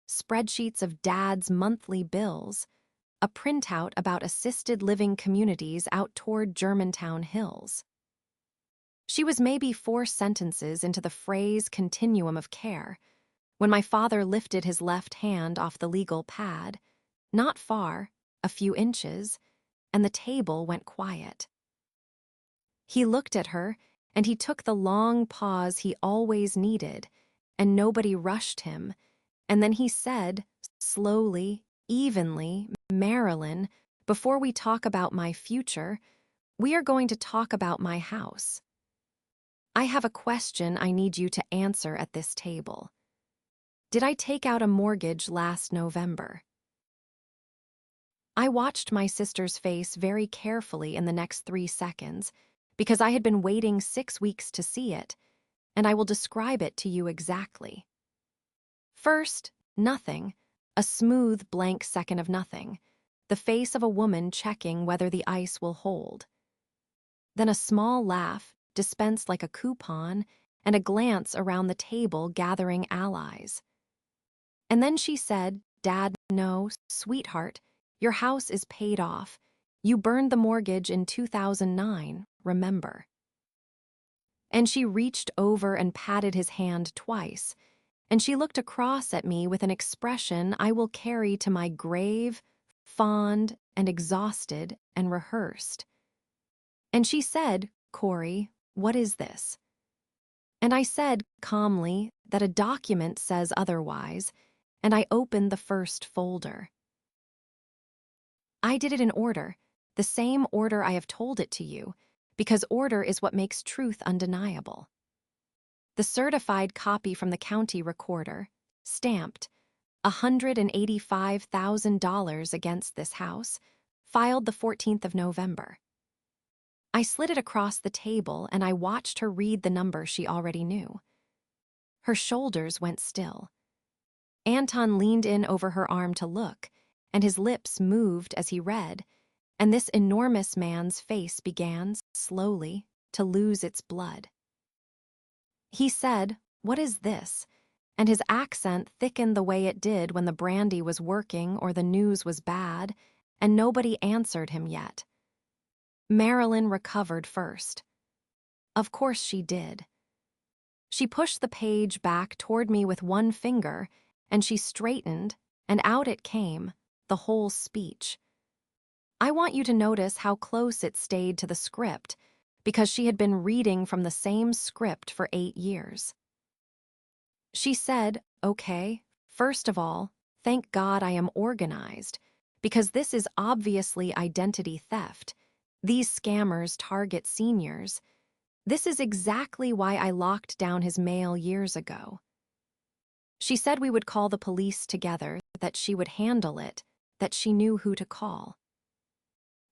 spreadsheets of Dad's monthly bills, a printout about assisted living communities out toward Germantown Hills. She was maybe 4 sentences into the phrase continuum of care when my father lifted his left hand off the legal pad, not far, a few inches, and the table went quiet. He looked at her, and he took the long pause he always needed, and nobody rushed him, and then he said, slowly, evenly, Marilyn, before we talk about my future, we are going to talk about my house. I have a question I need you to answer at this table. Did I take out a mortgage last November? I watched my sister's face very carefully in the next 3 seconds because I had been waiting 6 weeks to see it, and I will describe it to you exactly. First, nothing, a smooth blank second of nothing, the face of a woman checking whether the ice will hold. Then a small laugh, dispensed like a coupon, and a glance around the table gathering allies. And then she said, Dad, no, sweetheart, your house is paid off. You burned the mortgage in 2009, remember. And she reached over and patted his hand twice, and she looked across at me with an expression I will carry to my grave, fond and exhausted and rehearsed. And she said, Corey, what is this? And I said, calmly, that a document says otherwise, and I opened the first folder. I did it in order, the same order I have told it to you, because order is what makes truth undeniable. The certified copy from the county recorder, stamped, $185,000 against this house, filed the 14th of November. I slid it across the table and I watched her read the number she already knew. Her shoulders went still. Anton leaned in over her arm to look, and his lips moved as he read, and this enormous man's face began, slowly, to lose its blood. He said, What is this? And his accent thickened the way it did when the brandy was working or the news was bad, and nobody answered him yet. Marilyn recovered first. Of course she did. She pushed the page back toward me with one finger, and she straightened, and out it came, the whole speech. I want you to notice how close it stayed to the script, because she had been reading from the same script for 8 years. She said, okay, first of all, thank God I am organized, because this is obviously identity theft. These scammers target seniors. This is exactly why I locked down his mail years ago. She said we would call the police together, that she would handle it, that she knew who to call.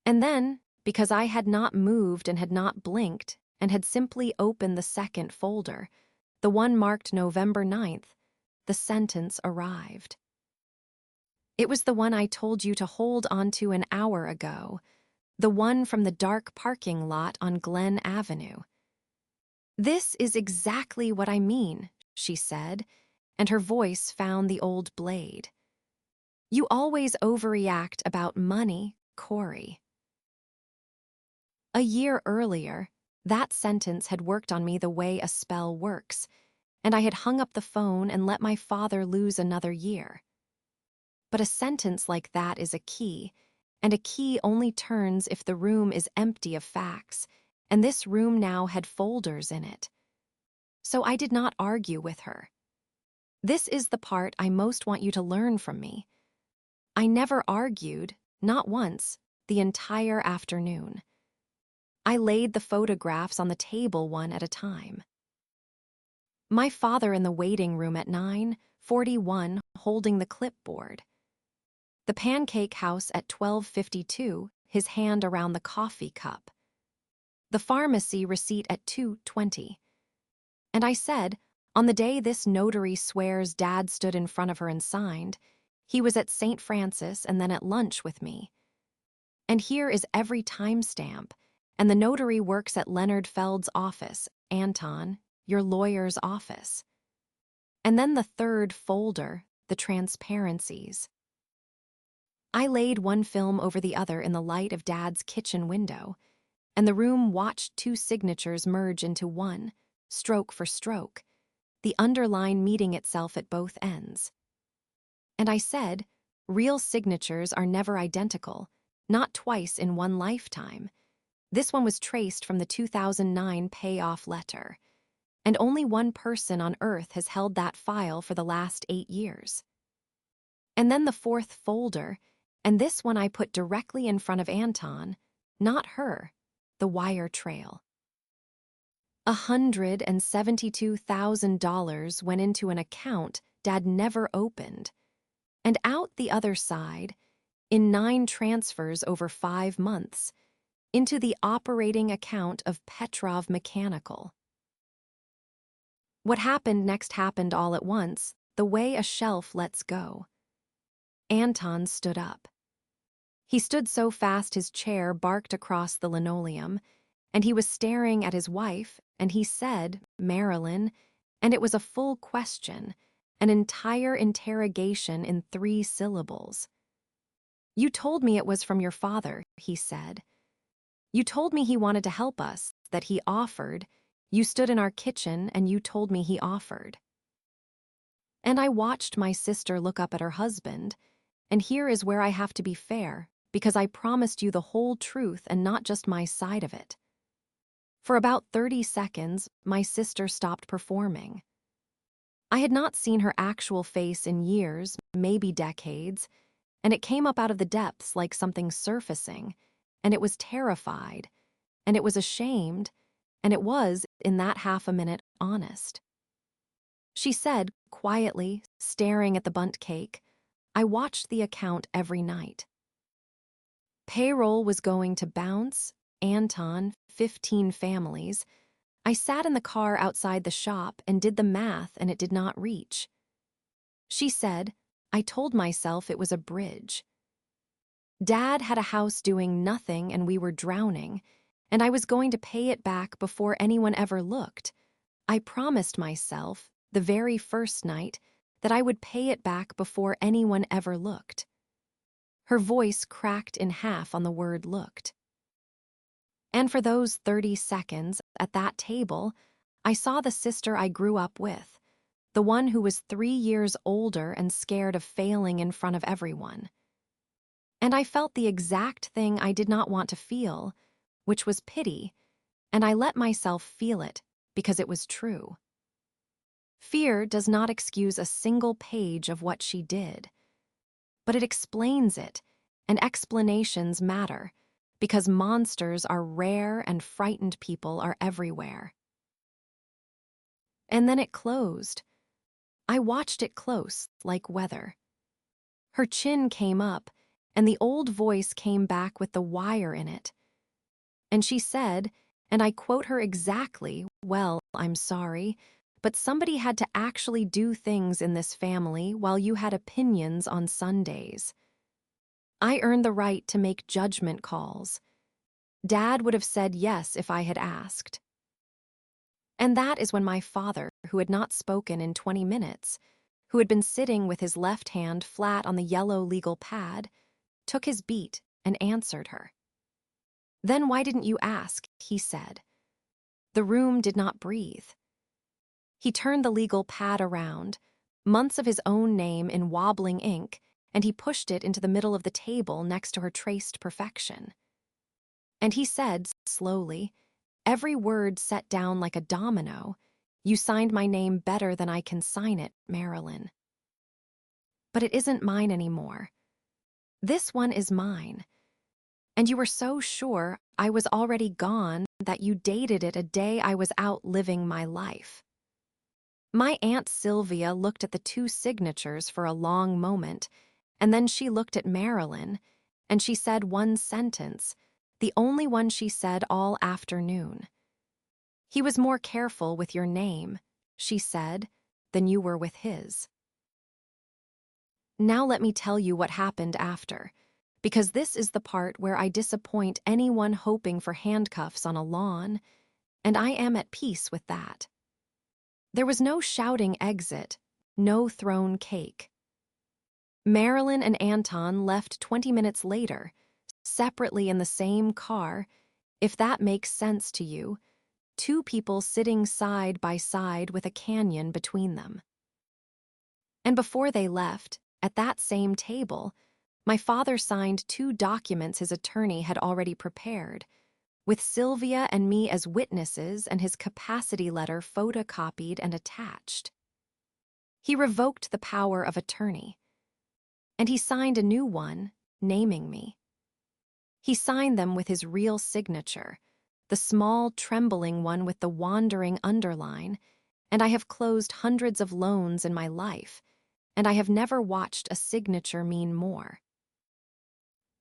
And then, because I had not moved and had not blinked and had simply opened the second folder, the one marked November 9th, the sentence arrived. It was the one I told you to hold onto an hour ago, the one from the dark parking lot on Glen Avenue. "This is exactly what I mean," she said, and her voice found the old blade. "You always overreact about money, Corey." A year earlier, that sentence had worked on me the way a spell works, and I had hung up the phone and let my father lose another year. But a sentence like that is a key, and a key only turns if the room is empty of facts, and this room now had folders in it. So I did not argue with her. This is the part I most want you to learn from me. I never argued, not once, the entire afternoon. I laid the photographs on the table one at a time. My father in the waiting room at 9:41 holding the clipboard. The pancake house at 12:52, his hand around the coffee cup. The pharmacy receipt at 2:20. And I said, on the day this notary swears Dad stood in front of her and signed, he was at St. Francis and then at lunch with me. And here is every timestamp, and the notary works at Leonard Feld's office, Anton, your lawyer's office. And then the third folder, the transparencies. I laid one film over the other in the light of Dad's kitchen window, and the room watched two signatures merge into one, stroke for stroke, the underline meeting itself at both ends. And I said, real signatures are never identical, not twice in one lifetime. This one was traced from the 2009 payoff letter, and only one person on Earth has held that file for the last 8 years. And then the fourth folder, and this one I put directly in front of Anton, not her, the wire trail. $172,000 went into an account Dad never opened, and out the other side, in 9 transfers over 5 months, into the operating account of Petrov Mechanical. What happened next happened all at once, the way a shelf lets go. Anton stood up. He stood so fast his chair barked across the linoleum, and he was staring at his wife, and he said, "Marilyn," and it was a full question, an entire interrogation in 3 syllables. "You told me it was from your father," he said. "You told me he wanted to help us, that he offered. You stood in our kitchen and you told me he offered." And I watched my sister look up at her husband, and here is where I have to be fair, because I promised you the whole truth and not just my side of it. For about 30 seconds, my sister stopped performing. I had not seen her actual face in years, maybe decades, and it came up out of the depths like something surfacing, and it was terrified, and it was ashamed, and it was, in that half a minute, honest. She said, quietly, staring at the bundt cake, "I watched the account every night. Payroll was going to bounce, Anton, 15 families. I sat in the car outside the shop and did the math and it did not reach." She said, "I told myself it was a bridge. Dad had a house doing nothing and we were drowning, and I was going to pay it back before anyone ever looked. I promised myself, the very first night, that I would pay it back before anyone ever looked." Her voice cracked in half on the word looked. And for those 30 seconds, at that table, I saw the sister I grew up with, the one who was 3 years older and scared of failing in front of everyone. And I felt the exact thing I did not want to feel, which was pity, and I let myself feel it because it was true. Fear does not excuse a single page of what she did, but it explains it, and explanations matter, because monsters are rare and frightened people are everywhere. And then it closed. I watched it close, like weather. Her chin came up, and the old voice came back with the wire in it. And she said, and I quote her exactly, "Well, I'm sorry, but somebody had to actually do things in this family while you had opinions on Sundays. I earned the right to make judgment calls. Dad would have said yes if I had asked. And that is when my father, who had not spoken in 20 minutes, who had been sitting with his left hand flat on the yellow legal pad, took his beat and answered her. "Then why didn't you ask?" he said. The room did not breathe. He turned the legal pad around, months of his own name in wobbling ink, and he pushed it into the middle of the table next to her traced perfection. And he said, slowly, every word set down like a domino, "You signed my name better than I can sign it, Marilyn. But it isn't mine anymore. This one is mine. And you were so sure I was already gone that you dated it a day I was out living my life." My Aunt Sylvia looked at the two signatures for a long moment, and then she looked at Marilyn, and she said one sentence, the only one she said all afternoon. "He was more careful with your name," she said, "than you were with his." Now let me tell you what happened after, because this is the part where I disappoint anyone hoping for handcuffs on a lawn, and I am at peace with that. There was no shouting exit, no thrown cake. Marilyn and Anton left 20 minutes later, separately in the same car, if that makes sense to you, two people sitting side by side with a canyon between them. And before they left, at that same table, my father signed two documents his attorney had already prepared, with Sylvia and me as witnesses and his capacity letter photocopied and attached. He revoked the power of attorney, and he signed a new one, naming me. He signed them with his real signature, the small, trembling one with the wandering underline, and I have closed hundreds of loans in my life, and I have never watched a signature mean more.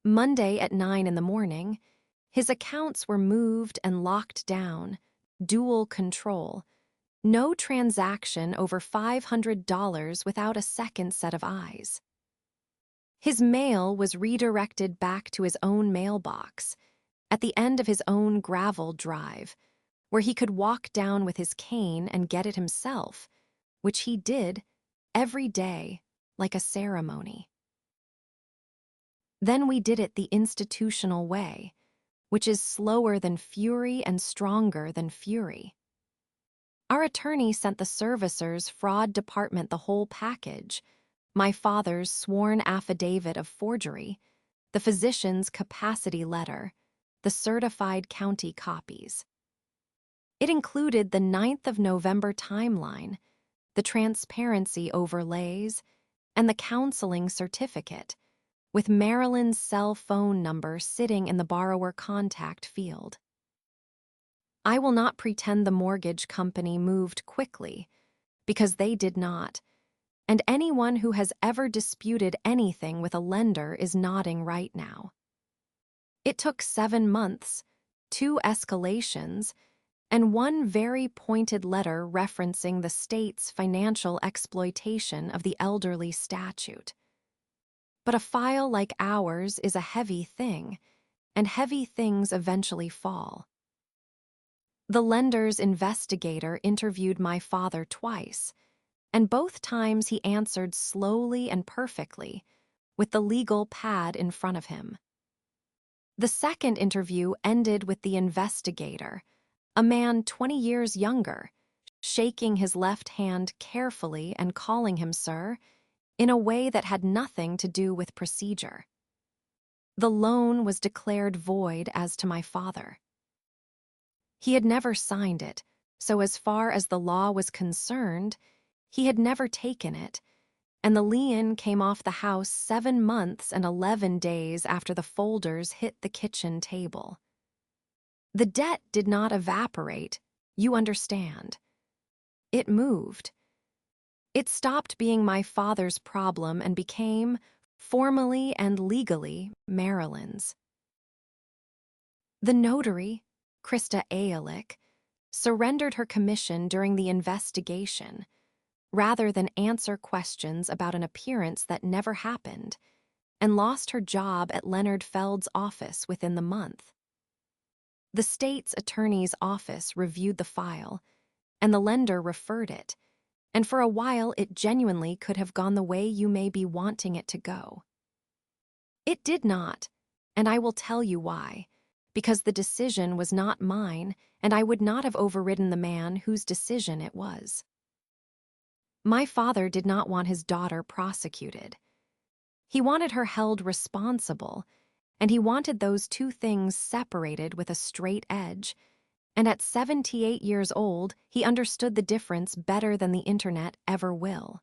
Monday at 9 in the morning, his accounts were moved and locked down, dual control, no transaction over $500 without a second set of eyes. His mail was redirected back to his own mailbox, at the end of his own gravel drive, where he could walk down with his cane and get it himself, which he did every day like a ceremony. Then we did it the institutional way, which is slower than fury and stronger than fury. Our attorney sent the servicer's fraud department the whole package, my father's sworn affidavit of forgery, the physician's capacity letter, the certified county copies. It included the 9th of November timeline, the transparency overlays, and the counseling certificate, with Marilyn's cell phone number sitting in the borrower contact field. I will not pretend the mortgage company moved quickly, because they did not, and anyone who has ever disputed anything with a lender is nodding right now. It took 7 months, 2 escalations, and one very pointed letter referencing the state's financial exploitation of the elderly statute. But a file like ours is a heavy thing, and heavy things eventually fall. The lender's investigator interviewed my father twice, and both times he answered slowly and perfectly, with the legal pad in front of him. The second interview ended with the investigator, a man 20 years younger, shaking his left hand carefully and calling him sir, in a way that had nothing to do with procedure. The loan was declared void as to my father. He had never signed it, so as far as the law was concerned, he had never taken it, and the lien came off the house 7 months and 11 days after the folders hit the kitchen table. The debt did not evaporate, you understand. It moved. It stopped being my father's problem and became, formally and legally, Marilyn's. The notary, Krista Aalick, surrendered her commission during the investigation, rather than answer questions about an appearance that never happened, and lost her job at Leonard Feld's office within the month. The state's attorney's office reviewed the file, and the lender referred it, and for a while it genuinely could have gone the way you may be wanting it to go. It did not, and I will tell you why, because the decision was not mine, and I would not have overridden the man whose decision it was. My father did not want his daughter prosecuted. He wanted her held responsible, and he wanted those two things separated with a straight edge, and at 78 years old, he understood the difference better than the internet ever will.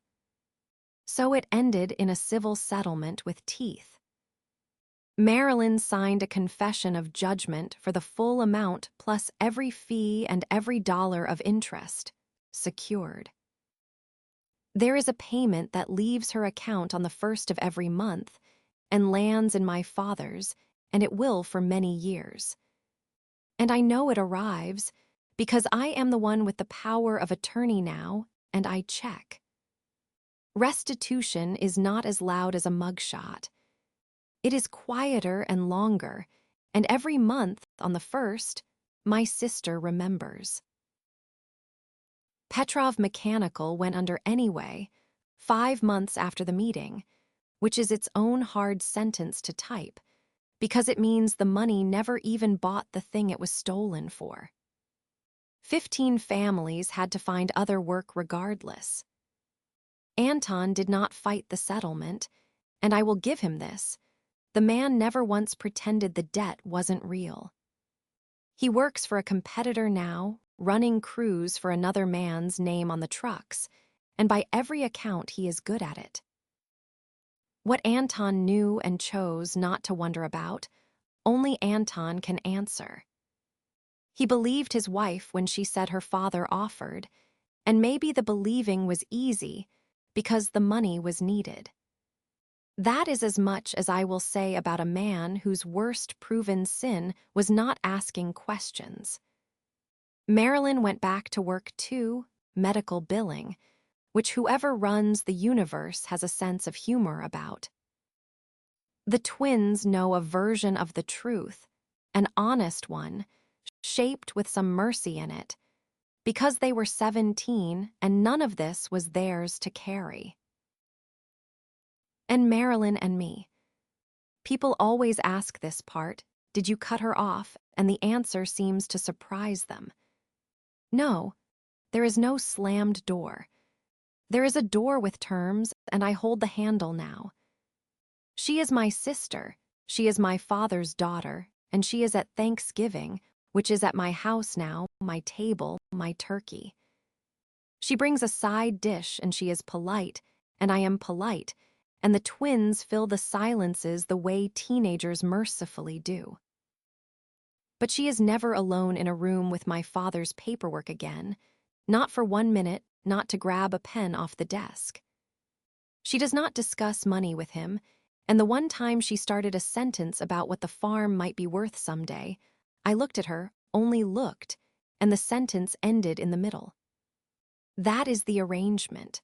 So it ended in a civil settlement with teeth. Marilyn signed a confession of judgment for the full amount plus every fee and every dollar of interest, secured. There is a payment that leaves her account on the first of every month and lands in my father's, and it will for many years. And I know it arrives because I am the one with the power of attorney now, and I check. Restitution is not as loud as a mugshot. It is quieter and longer, and every month on the first, my sister remembers. Petrov Mechanical went under anyway, 5 months after the meeting, which is its own hard sentence to type, because it means the money never even bought the thing it was stolen for. 15 families had to find other work regardless. Anton did not fight the settlement, and I will give him this. The man never once pretended the debt wasn't real. He works for a competitor now, running crews for another man's name on the trucks, and by every account he is good at it. What Anton knew and chose not to wonder about, only Anton can answer. He believed his wife when she said her father offered, and maybe the believing was easy because the money was needed. That is as much as I will say about a man whose worst proven sin was not asking questions. Marilyn went back to work too, medical billing, which whoever runs the universe has a sense of humor about. The twins know a version of the truth, an honest one, shaped with some mercy in it, because they were 17 and none of this was theirs to carry. And Marilyn and me. People always ask this part, did you cut her off? And the answer seems to surprise them. No, there is no slammed door. There is a door with terms, and I hold the handle now. She is my sister, she is my father's daughter, and she is at Thanksgiving, which is at my house now, my table, my turkey. She brings a side dish, and she is polite, and I am polite, and the twins fill the silences the way teenagers mercifully do. But she is never alone in a room with my father's paperwork again, not for 1 minute, not to grab a pen off the desk. She does not discuss money with him, and the one time she started a sentence about what the farm might be worth someday, I looked at her, only looked, and the sentence ended in the middle. That is the arrangement.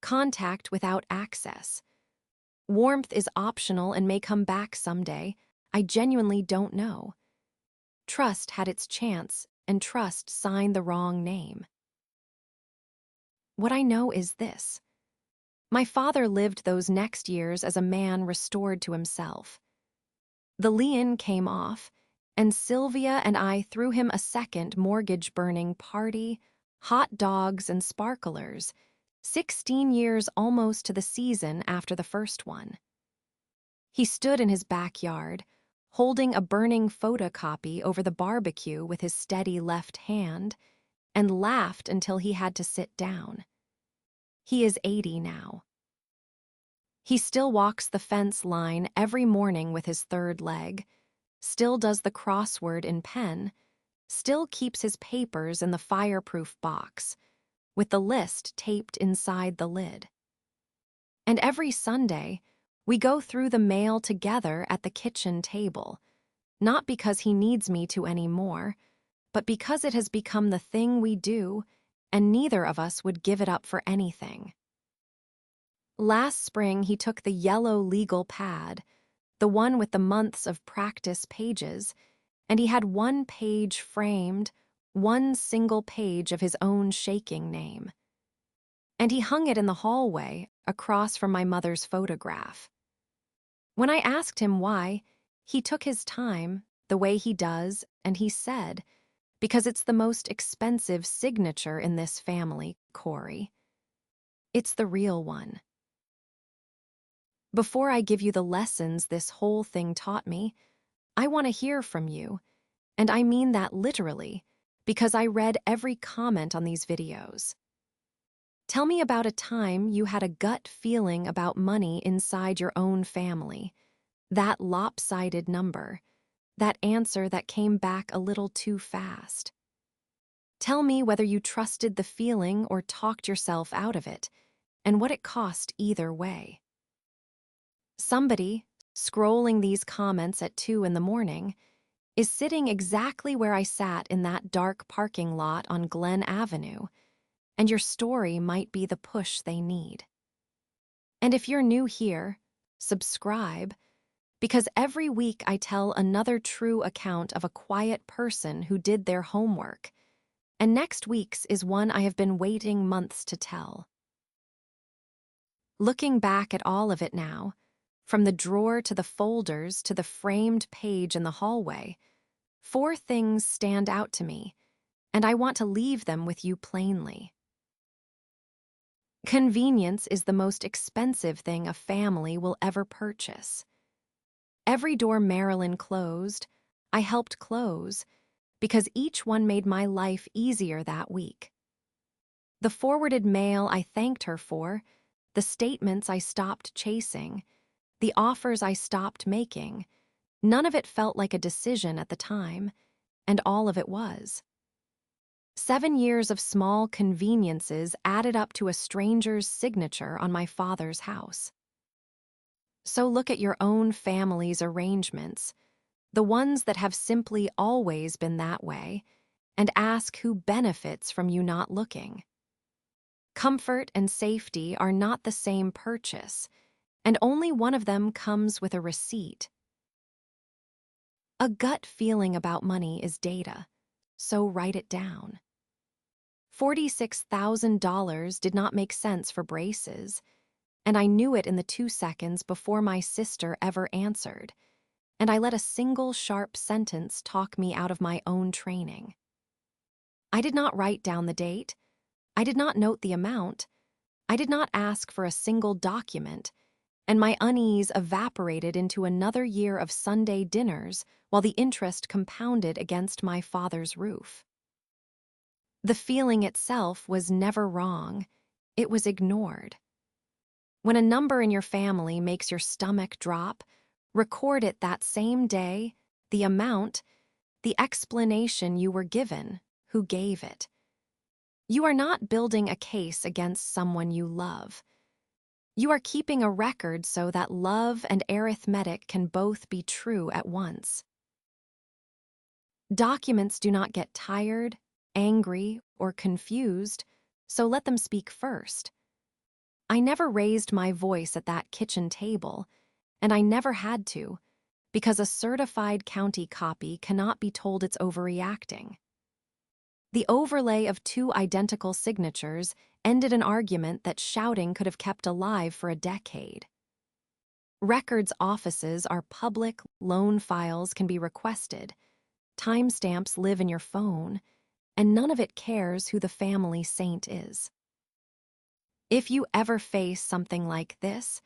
Contact without access. Warmth is optional and may come back someday. I genuinely don't know. Trust had its chance, and trust signed the wrong name. What I know is this. My father lived those next years as a man restored to himself. The lien came off, and Sylvia and I threw him a second mortgage-burning party, hot dogs and sparklers, 16 years almost to the season after the first one. He stood in his backyard, holding a burning photocopy over the barbecue with his steady left hand, and laughed until he had to sit down. He is 80 now. He still walks the fence line every morning with his third leg, still does the crossword in pen, still keeps his papers in the fireproof box, with the list taped inside the lid. And every Sunday, we go through the mail together at the kitchen table, not because he needs me to anymore, but because it has become the thing we do, and neither of us would give it up for anything. Last spring, he took the yellow legal pad, the one with the months of practice pages, and he had one page framed, one single page of his own shaking name. And he hung it in the hallway, across from my mother's photograph. When I asked him why, he took his time, the way he does, and he said, "Because it's the most expensive signature in this family, Corey. It's the real one." Before I give you the lessons this whole thing taught me, I want to hear from you, and I mean that literally, because I read every comment on these videos. Tell me about a time you had a gut feeling about money inside your own family, that lopsided number, that answer that came back a little too fast. Tell me whether you trusted the feeling or talked yourself out of it, and what it cost either way. Somebody, scrolling these comments at 2 in the morning, is sitting exactly where I sat in that dark parking lot on Glen Avenue, and your story might be the push they need. And if you're new here, subscribe, because every week I tell another true account of a quiet person who did their homework, and next week's is one I have been waiting months to tell. Looking back at all of it now, from the drawer to the folders to the framed page in the hallway, 4 things stand out to me, and I want to leave them with you plainly. Convenience is the most expensive thing a family will ever purchase. Every door Marilyn closed, I helped close, because each one made my life easier that week. The forwarded mail I thanked her for, the statements I stopped chasing, the offers I stopped making, none of it felt like a decision at the time, and all of it was. 7 years of small conveniences added up to a stranger's signature on my father's house. So look at your own family's arrangements, the ones that have simply always been that way, and ask who benefits from you not looking. Comfort and safety are not the same purchase, and only one of them comes with a receipt. A gut feeling about money is data, so write it down. $46,000 did not make sense for braces, and I knew it in the 2 seconds before my sister ever answered, and I let a single sharp sentence talk me out of my own training. I did not write down the date. I did not note the amount. I did not ask for a single document, and my unease evaporated into another year of Sunday dinners while the interest compounded against my father's roof. The feeling itself was never wrong. It was ignored. When a number in your family makes your stomach drop, record it that same day, the amount, the explanation you were given, who gave it. You are not building a case against someone you love. You are keeping a record so that love and arithmetic can both be true at once. Documents do not get tired, angry, or confused, so let them speak first. I never raised my voice at that kitchen table, and I never had to, because a certified county copy cannot be told it's overreacting. The overlay of 2 identical signatures ended an argument that shouting could have kept alive for a decade. Records offices are public, loan files can be requested, timestamps live in your phone, and none of it cares who the family saint is. If you ever face something like this,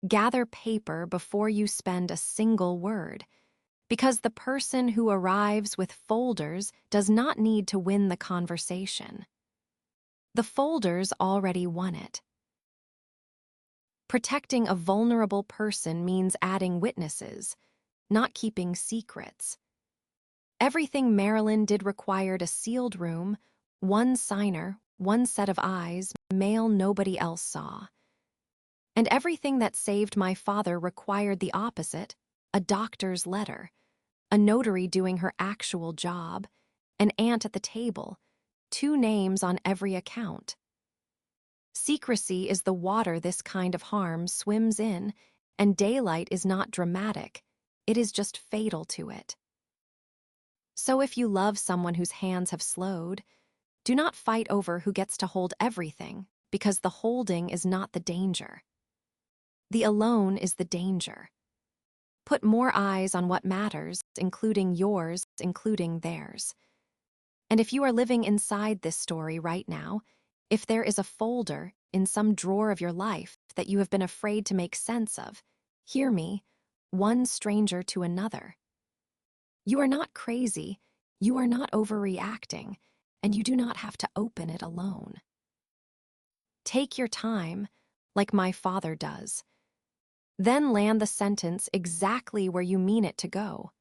gather paper before you spend a single word, because the person who arrives with folders does not need to win the conversation. The folders already won it. Protecting a vulnerable person means adding witnesses, not keeping secrets. Everything Marilyn did required a sealed room, one signer, one set of eyes, mail nobody else saw. And everything that saved my father required the opposite, a doctor's letter, a notary doing her actual job, an aunt at the table, two names on every account. Secrecy is the water this kind of harm swims in, and daylight is not dramatic, it is just fatal to it. So if you love someone whose hands have slowed, do not fight over who gets to hold everything, because the holding is not the danger. The alone is the danger. Put more eyes on what matters, including yours, including theirs. And if you are living inside this story right now, if there is a folder in some drawer of your life that you have been afraid to make sense of, hear me, one stranger to another. You are not crazy, you are not overreacting, and you do not have to open it alone. Take your time, like my father does. Then land the sentence exactly where you mean it to go.